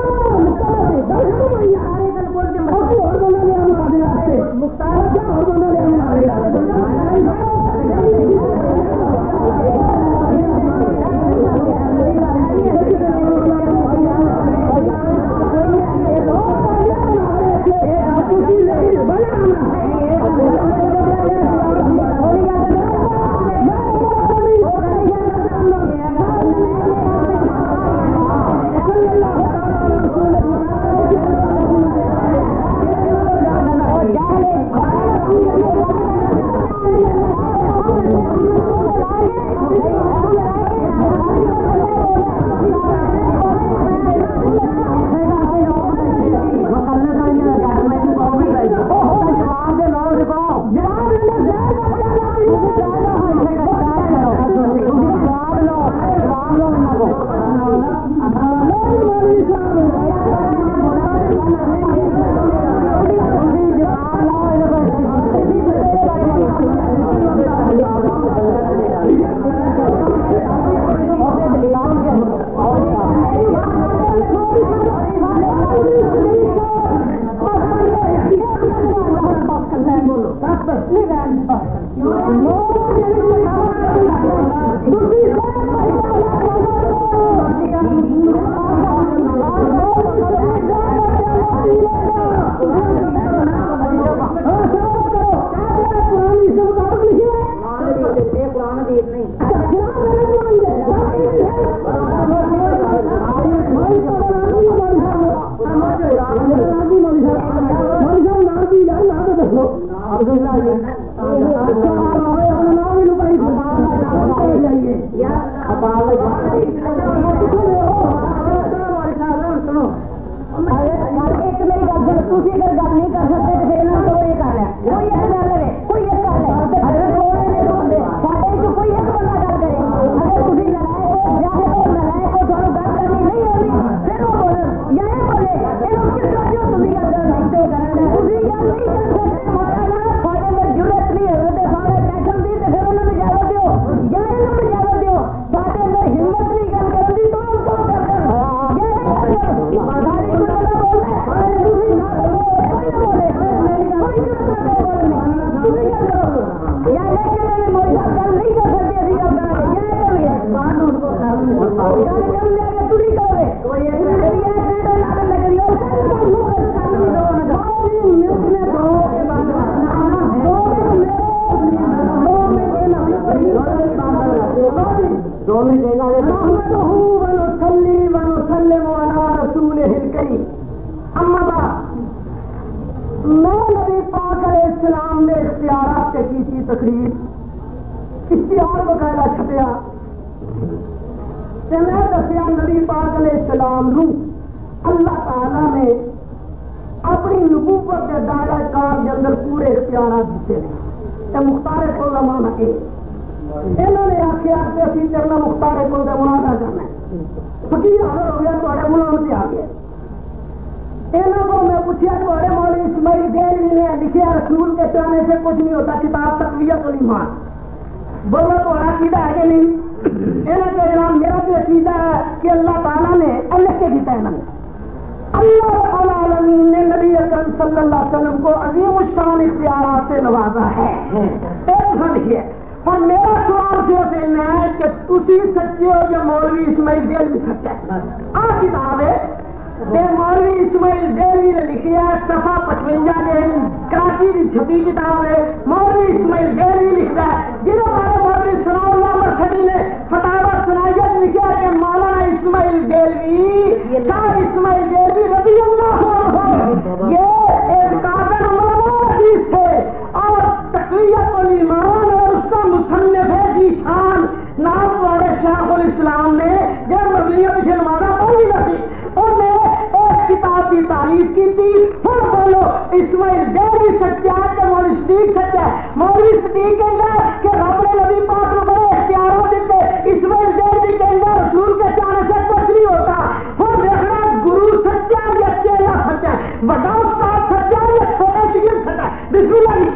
Speaker 2: بڑا استاد سچا ہے چھوٹا شگرد سچا ہے بسم اللہ جی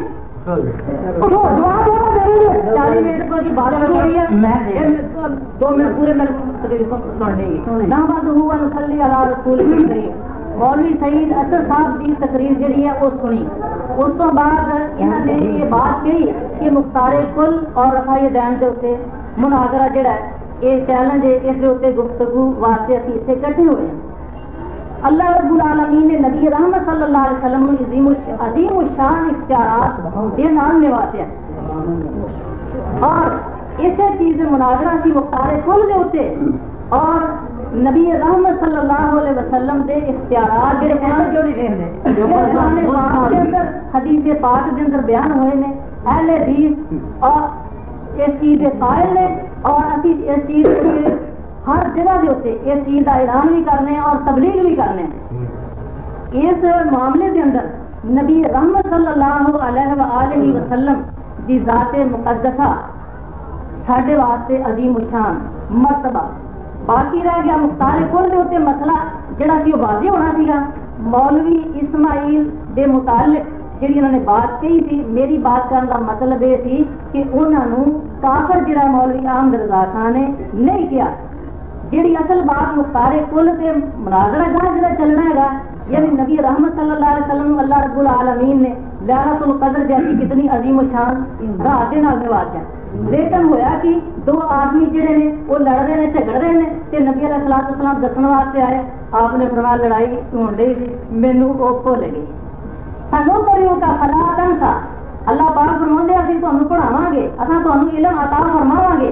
Speaker 2: جواب ہونا ضروری ہے
Speaker 3: 40 منٹ پر کی بات ہو رہی ہے میں 2 منٹ پورے میں تقریر کو سن لیں گے نامہ ہوا نصلی علی رسول کریم مولوی سعید اثر صاحب کی تقریر جڑی ہے وہ سنی اس تو بعد انہوں نے یہ بات کہی کہ مختار کل اور رفائی دین کے اتنے مناظرہ جڑا ہے یہ چیلنج ہے اس کے اتنے گفتگو واسطے اسی اتنے اکٹھے ہوئے ہیں اللہ رب العالمین نے نبی رحمت صلی اللہ علیہ وسلم عظیم الشان اختیارات یہ نام نواسے ہیں اور اسی چیز مناظرہ کی مختار کل کے اتنے اور نبی رحمت صلی اللہ علیہ وسلم دے اختیارات حدیث پاک کے اندر بیان ہوئے نے اہل حدیث اور اس چیز کے قائل نے اور اسی اس چیز کے ہر جگہ کے اتنے اس چیز کا اعلان بھی کرنے اور تبلیغ بھی کرنے اس معاملے کے اندر نبی رحمت صلی اللہ علیہ وآلہ وسلم کی ذات مقدسہ ساڈے واسطے عظیم الشان مرتبہ باقی رہ گیا مختار کل کے اتنے مسئلہ جڑا سی وہ واضح ہونا سیگا مولوی اسماعیل دے متعلق جڑی انہوں نے بات کہی تھی میری بات کرنے کا مطلب یہ تھی کہ انہوں نے کافر جڑا مولوی احمد رضا خان نے نہیں کیا جڑی اصل بات مختار کل سے مناظرہ گاہ جڑا چلنا ہے گا یعنی نبی رحمت صلی اللہ علیہ وسلم اللہ رب العالمین نے لیلۃ القدر جیسی کتنی عظیم الشان رات کے نال نوازا لیکن ہویا کہ 2 آدمی جڑے نے وہ لڑ رہے ہیں جھگڑ رہے ہیں تے نبی علیہ الصلوۃ والسلام دسن واسطے آئے آپ نے فرمایا لڑائی ہون ڈی سی مینوں او بھول گئی سانوں کریو کا فلا تنسا اللہ پاک فرماندے اسی تانوں پڑھاواں گے اساں تانوں علم عطا فرماواں گے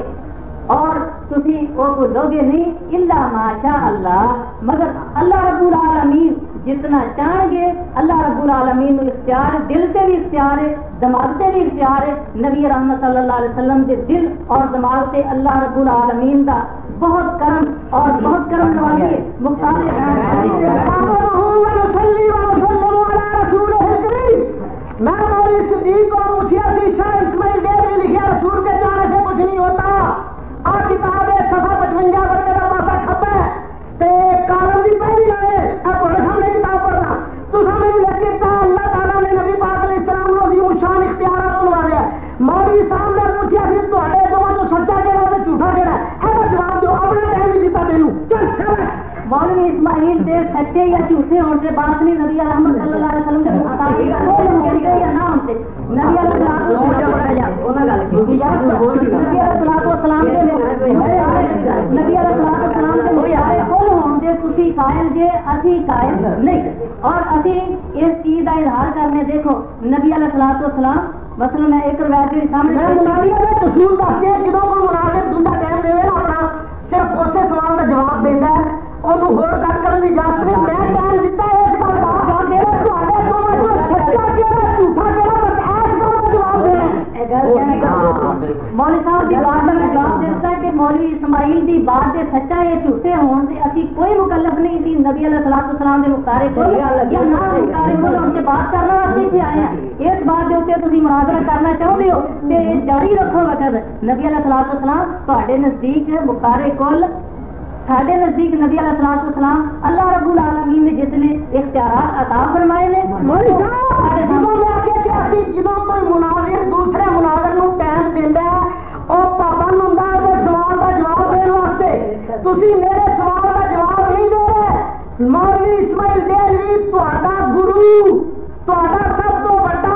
Speaker 3: اور تسی وہ بھولو گے نہیں الا ماشاء اللہ مگر اللہ رب العالمین جتنا چاہیں گے اللہ رب العالمین نو اختیار دل سے بھی اختیار ہے دماغ سے بھی اختیار ہے نبی رحمت صلی اللہ علیہ وسلم کے دل اور دماغ سے اللہ رب العالمین کا بہت کرم اور بہت کرم نوازی مختار
Speaker 2: میں مولوی صدیق اور مکھیا سی شاہ اسماعیل ڈیر نے لکھا رسول کے جانے سے کچھ نہیں ہوتا اور کتاب ہے صفحہ 55 بچے کا پاسا کھپا ہے تے کالم دی پہلی آئے اب بڑے سامنے کتاب پڑھنا تو سامنے لکھے تا اللہ تعالیٰ نے نبی پاک علیہ السلام کو عظیم الشان اختیارات نوازے مولوی صاحب نے پوچھا کہ تہاڈے جو سچا کہڑا تے جھوٹا کہڑا ہے جواب دو اپنے ٹائم نہیں دیتا مینوں چل
Speaker 3: مولوی اسماعیل دے سچے یا جھوٹے ہونے سے بات نہیں نبی رحمت صلی اللہ علیہ وسلم کے مطابق یا نہ ہوتے نبی علیہ قائل جے اسی قائل نہیں اور اسی اس چیز کا اظہار کرنے دیکھو نبی علیہ الصلوۃ والسلام مثلا میں ایک روایت کے سامنے
Speaker 2: رسول دس کے جدوں کوئی منافق بندہ ٹائم دے نا اپنا صرف اسی سوال کا جواب دیتا ہے اور ہور گل کرنے کی اجازت نہیں میں ٹائم دیتا ہے اس بات کا جواب دے رہا تھوڑے تو سچا کہڑا جھوٹا کہڑا بس ایس کا جواب دے
Speaker 3: مولوی صاحب کی بات کا میں جواب دیتا ہے کہ مولوی اسماعیل کی بات سے سچا یا جھوٹے ہون سے اسی کوئی مکلف نہیں تھی نبی علیہ الصلوۃ والسلام کے مختار کل یا نہ مختار کل ان سے بات کرنا واسطے سے آئے ہیں اس بات کے اوپر تسی مناظرہ کرنا چاہتے ہو کہ جاری رکھو وقت نبی علیہ الصلوۃ والسلام تہاڈے نزدیک مختار کل ساڈے نزدیک نبی علیہ الصلوۃ والسلام اللہ رب العالمین نے جس نے اختیارات عطا فرمائے نے
Speaker 2: جدوں کوئی مناظر دوسرے مناظر نو ٹائم دیندا ہے اور پابند ہوندا ہے سوال کا جواب دینے واسطے تسی میرے سوال کا جواب نہیں دے رہے مولوی اسماعیل ڈیلوی تہاڈا گرو تہاڈا سب تو بڑا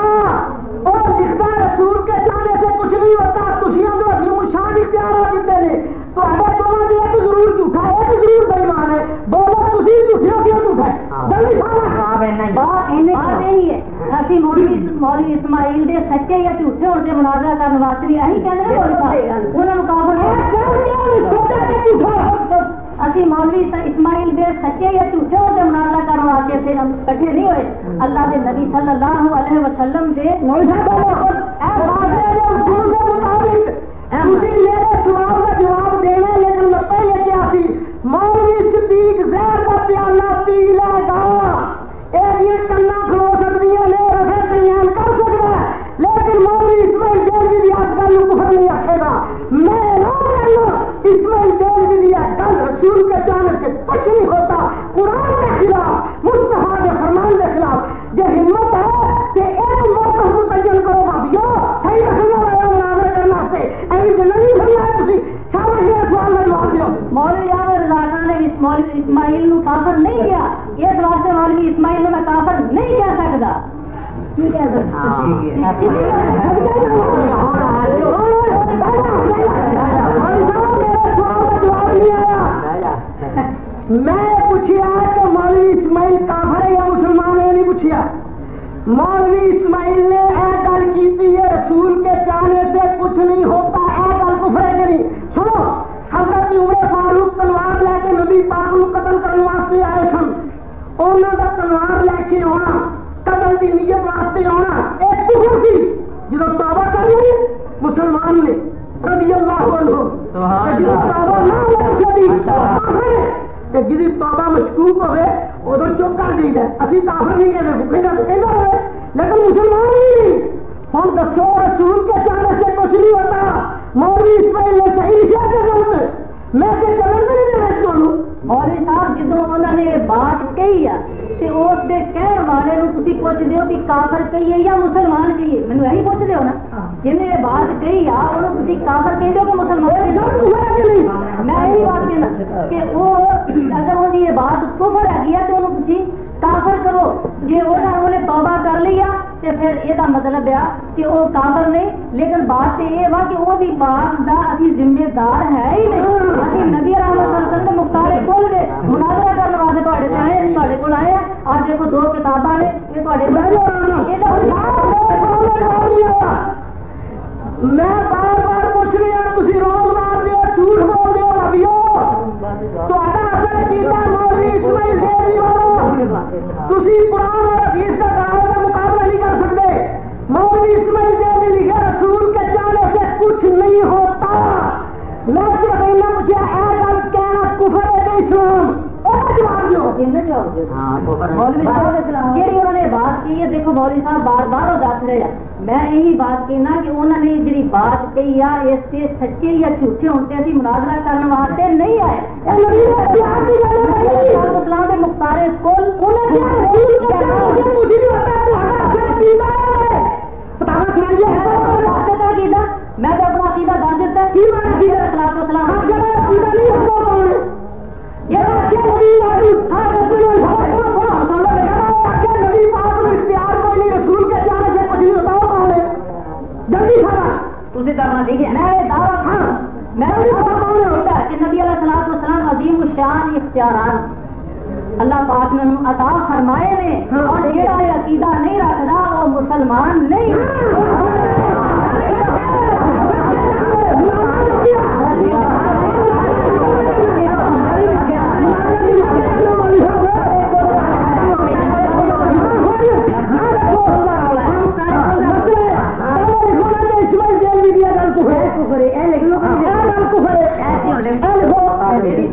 Speaker 2: اور لکھتا رسول کے جانے سے کچھ نہیں ہوتا تسی ہم جو عظیم الشان اختیارات دیتے ہیں تہاڈا دونوں دے ایک ضرور جھوٹا ہے ایک ضرور بے ایمان ہے بولو تسی جھوٹے کیوں جھوٹا ہے جلدی
Speaker 3: بات یہی ہے اسی مولوی اسماعیل دے سچے یا جھوٹے ہونے سے مناظرہ کرنے واسطے بھی یہی کہنے انہوں نے اسی مولوی اسماعیل دے سچے یا جھوٹے ہونے سے مناظرہ کرنے واسطے سے ہم کٹھے نہیں ہوئے اللہ کے نبی صلی اللہ علیہ وسلم دے
Speaker 2: میرے سوال کا جواب دینا لیکن میں پہلے کیا سی مولوی صدیق زہر کا پیالہ پی لے گا یہ کنا کھلو سکتی ہے لے رکھے بیان کر سکتا ہے لیکن مولوی اسماعیل ڈیلوی بھی آج کل کفر نہیں رکھے گا میں اعلان کرنا اسماعیل ڈیلوی بھی آج کل رسول کے جانے سے کچھ نہیں ہوتا قرآن کے خلاف مصطفیٰ کے فرمان کے
Speaker 3: اسماعیل نو کافر نہیں کیا، اس واسطے مولوی اسماعیل میں کافر نہیں کہہ سکتا. ٹھیک ہے
Speaker 2: میں پوچھیا کہ مولوی اسماعیل کافر ہے یا مسلمان ہے؟ نہیں پوچھیا. مولوی اسماعیل نے یہ گل کی رسول کے چاہنے سے کچھ نہیں ہوتا، یہ گل کفر ہے کہ نہیں؟ سنو، حضرت عمر فاروق تلوار لے کے نبی پاک کو قتل کرنے واسطے آئے سن. انہوں کا تلوار لے کے آنا، قتل کی نیت واسطے آنا ایک کفر سی. جب توبہ کر لی مسلمان نے رضی اللہ عنہ، جی توبہ مشکوک ہوئے ادھر چپ کر دی جائے. ابھی کافر نہیں کہتے، لیکن مسلمان نہیں. ہم دسو رسول کے چاہنے سے کچھ نہیں ہوتا. مولوی اسماعیل نے صحیح کیا کہ غلط؟ میں کہ چلن نہیں دے سنوں.
Speaker 3: مولوی صاحب جدوں انہوں نے یہ بات کہی ہے تے اس دے کہن والے نو تسی پوچھدے ہو کہ کافر کہیے یا مسلمان کہیے؟ مینوں یہی پوچھدے ہو نا. جن نے یہ بات کہی ہے انہوں تسی کافر کہندے ہو کہ مسلمان؟ میں یہی بات کہنا کہ وہ اگر وہ یہ بات کفر ہے گیا تو انہوں تسی کافر کرو. جی انہوں نے توبہ کر لیا تو پھر یہ مطلب ہے کہ وہ کافر نہیں. لیکن بات تو یہ وا کہ وہ بھی بات کا ابھی ذمہ دار ہے ہی نہیں. ابھی نبی رحمت صلی مختار کھول دے مناظرہ کرنے واسطے تھوڑے کول آئے. آج دیکھو 2 کتاباں نے یہ
Speaker 2: میں بار بار پوچھ رہی ہوں، تھی روز مار دو، جھوٹ بول دو. ابھیو تھی قرآن اور حدیث کا مقابلہ نہیں کر سکتے. مولوی اسماعیل نے لکھا رسول کے چاہنے سے کچھ نہیں ہوتا. میں صرف اتنا پوچھا ہے گل کہنا کفر ہے کہ اسلام؟
Speaker 3: مولوی صاحب انہوں نے بات کی ہے. دیکھو مولوی صاحب بار بار وہ دس رہے ہیں. میں یہی بات کہنا کہ انہوں نے جی بات کہی ہے اس سے سچے یا جھوٹے ہوتے اسی مناظرہ کرنے واسطے نہیں آئے. اسلام کے مختار کل میں تو اپنا عقیدہ دس دیتا تھی کرنا دیکھیے. میں دعویٰ ہاں میں ہوتا ہے کہ نبی علیہ الصلوۃ والسلام عظیم الشان اختیارات اللہ پاک نے عطا فرمائے نے، اور جہاں یہ عقیدہ نہیں رکھتا وہ مسلمان نہیں.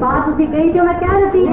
Speaker 3: بات اسی کہی جو میں کہہ رہی تھی.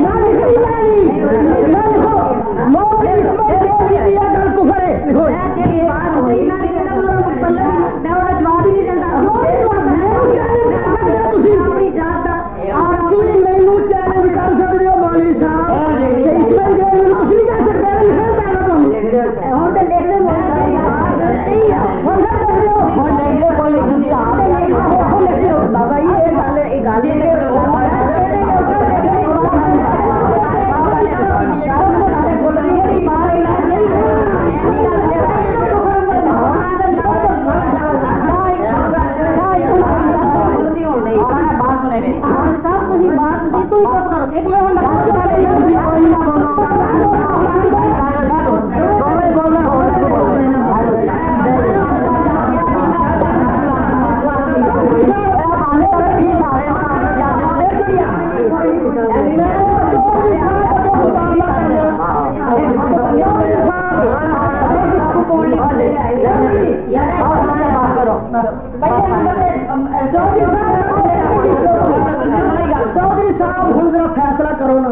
Speaker 3: فیصلہ کرو نا.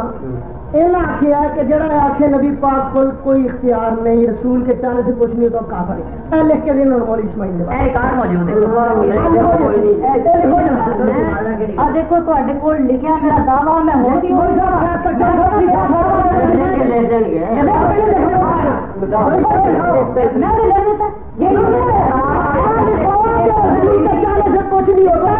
Speaker 3: یہ آخیا کہ جڑا آخے نبی پاک کو کوئی اختیار نہیں، رسول کے چاہنے سے کچھ نہیں تو کافر ہے. لکھ کے دینا مولوی اسماعیل نے دیکھو تے کو لکھا میرا دعویٰ میں کچھ نہیں ہوگا.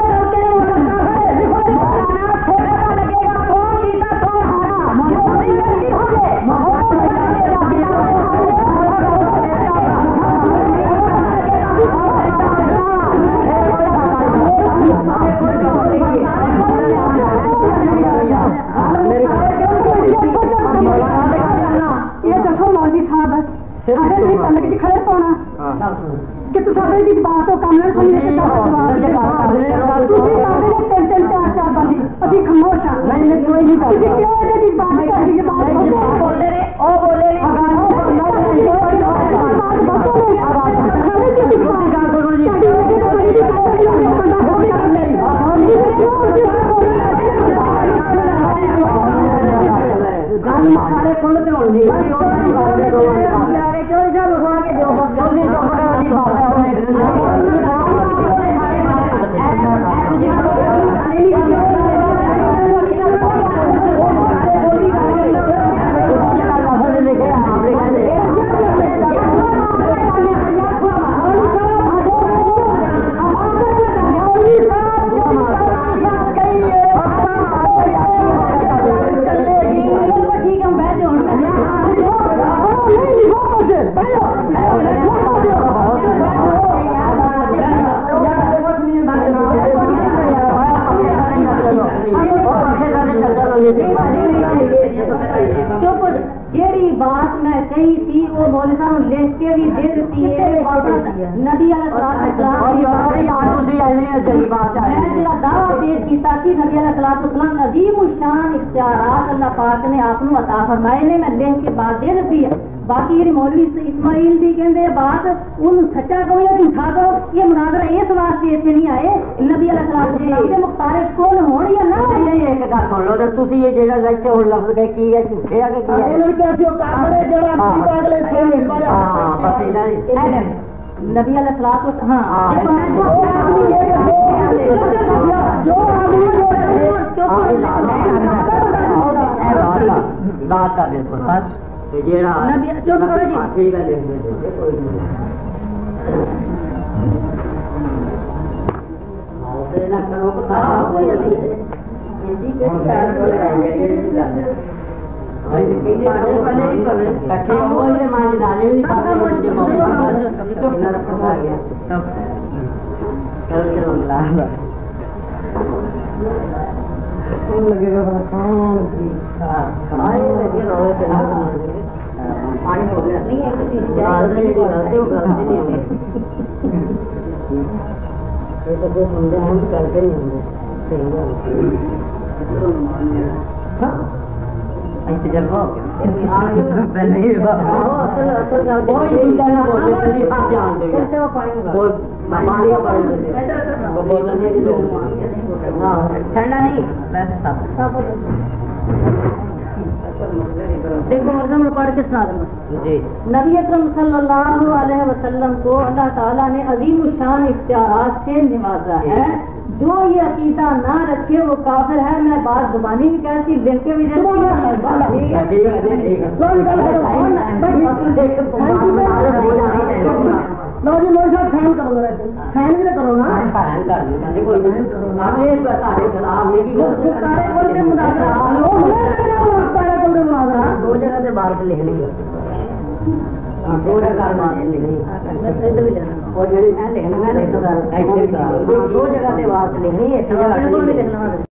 Speaker 2: صاحب تلک جی کھڑے پاؤنا کہ تو سب کی بات ہو کام تین تین چار چار بندی ابھی خاموش ہاں کوئی نہیں جیڑی بات میں کہی تھی وہ مولوی صاحب لکھ کے بھی دے دیتی ہے نبی علیہ السلام دعویٰ پیش کیتا کہ نبی علیہ السلام عظیم الشان اختیارات اللہ پاک نے آپ کو عطا فرمائے نے میں لکھ کے بات دے دیتی ہے باقی یہ مولوی اسماعیل دی کہندے بات ان سچا کہو یا جھوٹا کہو یہ مناظرہ اس واسطے ایتھے نہیں آئے نبی علیہ السلام کے مختار کون ہون یا نہ ایک گل سن لو تے تسی یہ جڑا لکھے ہن لفظ کہ کی ہے جھوٹے ہے کہ کی ہے نبی علیہ السلام بات کر دے ٹھنڈا نہیں دیکھو مرزم پڑھ کے سنا دوں نبی اکرم صلی اللہ علیہ وسلم کو اللہ تعالیٰ نے عظیم الشان اختیارات سے نوازا ہے جو یہ عقیدہ نہ رکھے وہ کافر ہے میں بات زبانی بھی کہتی لکھ کے بھی دو جگہ سے بات لکھنی دو جگہ سے بات لکھنی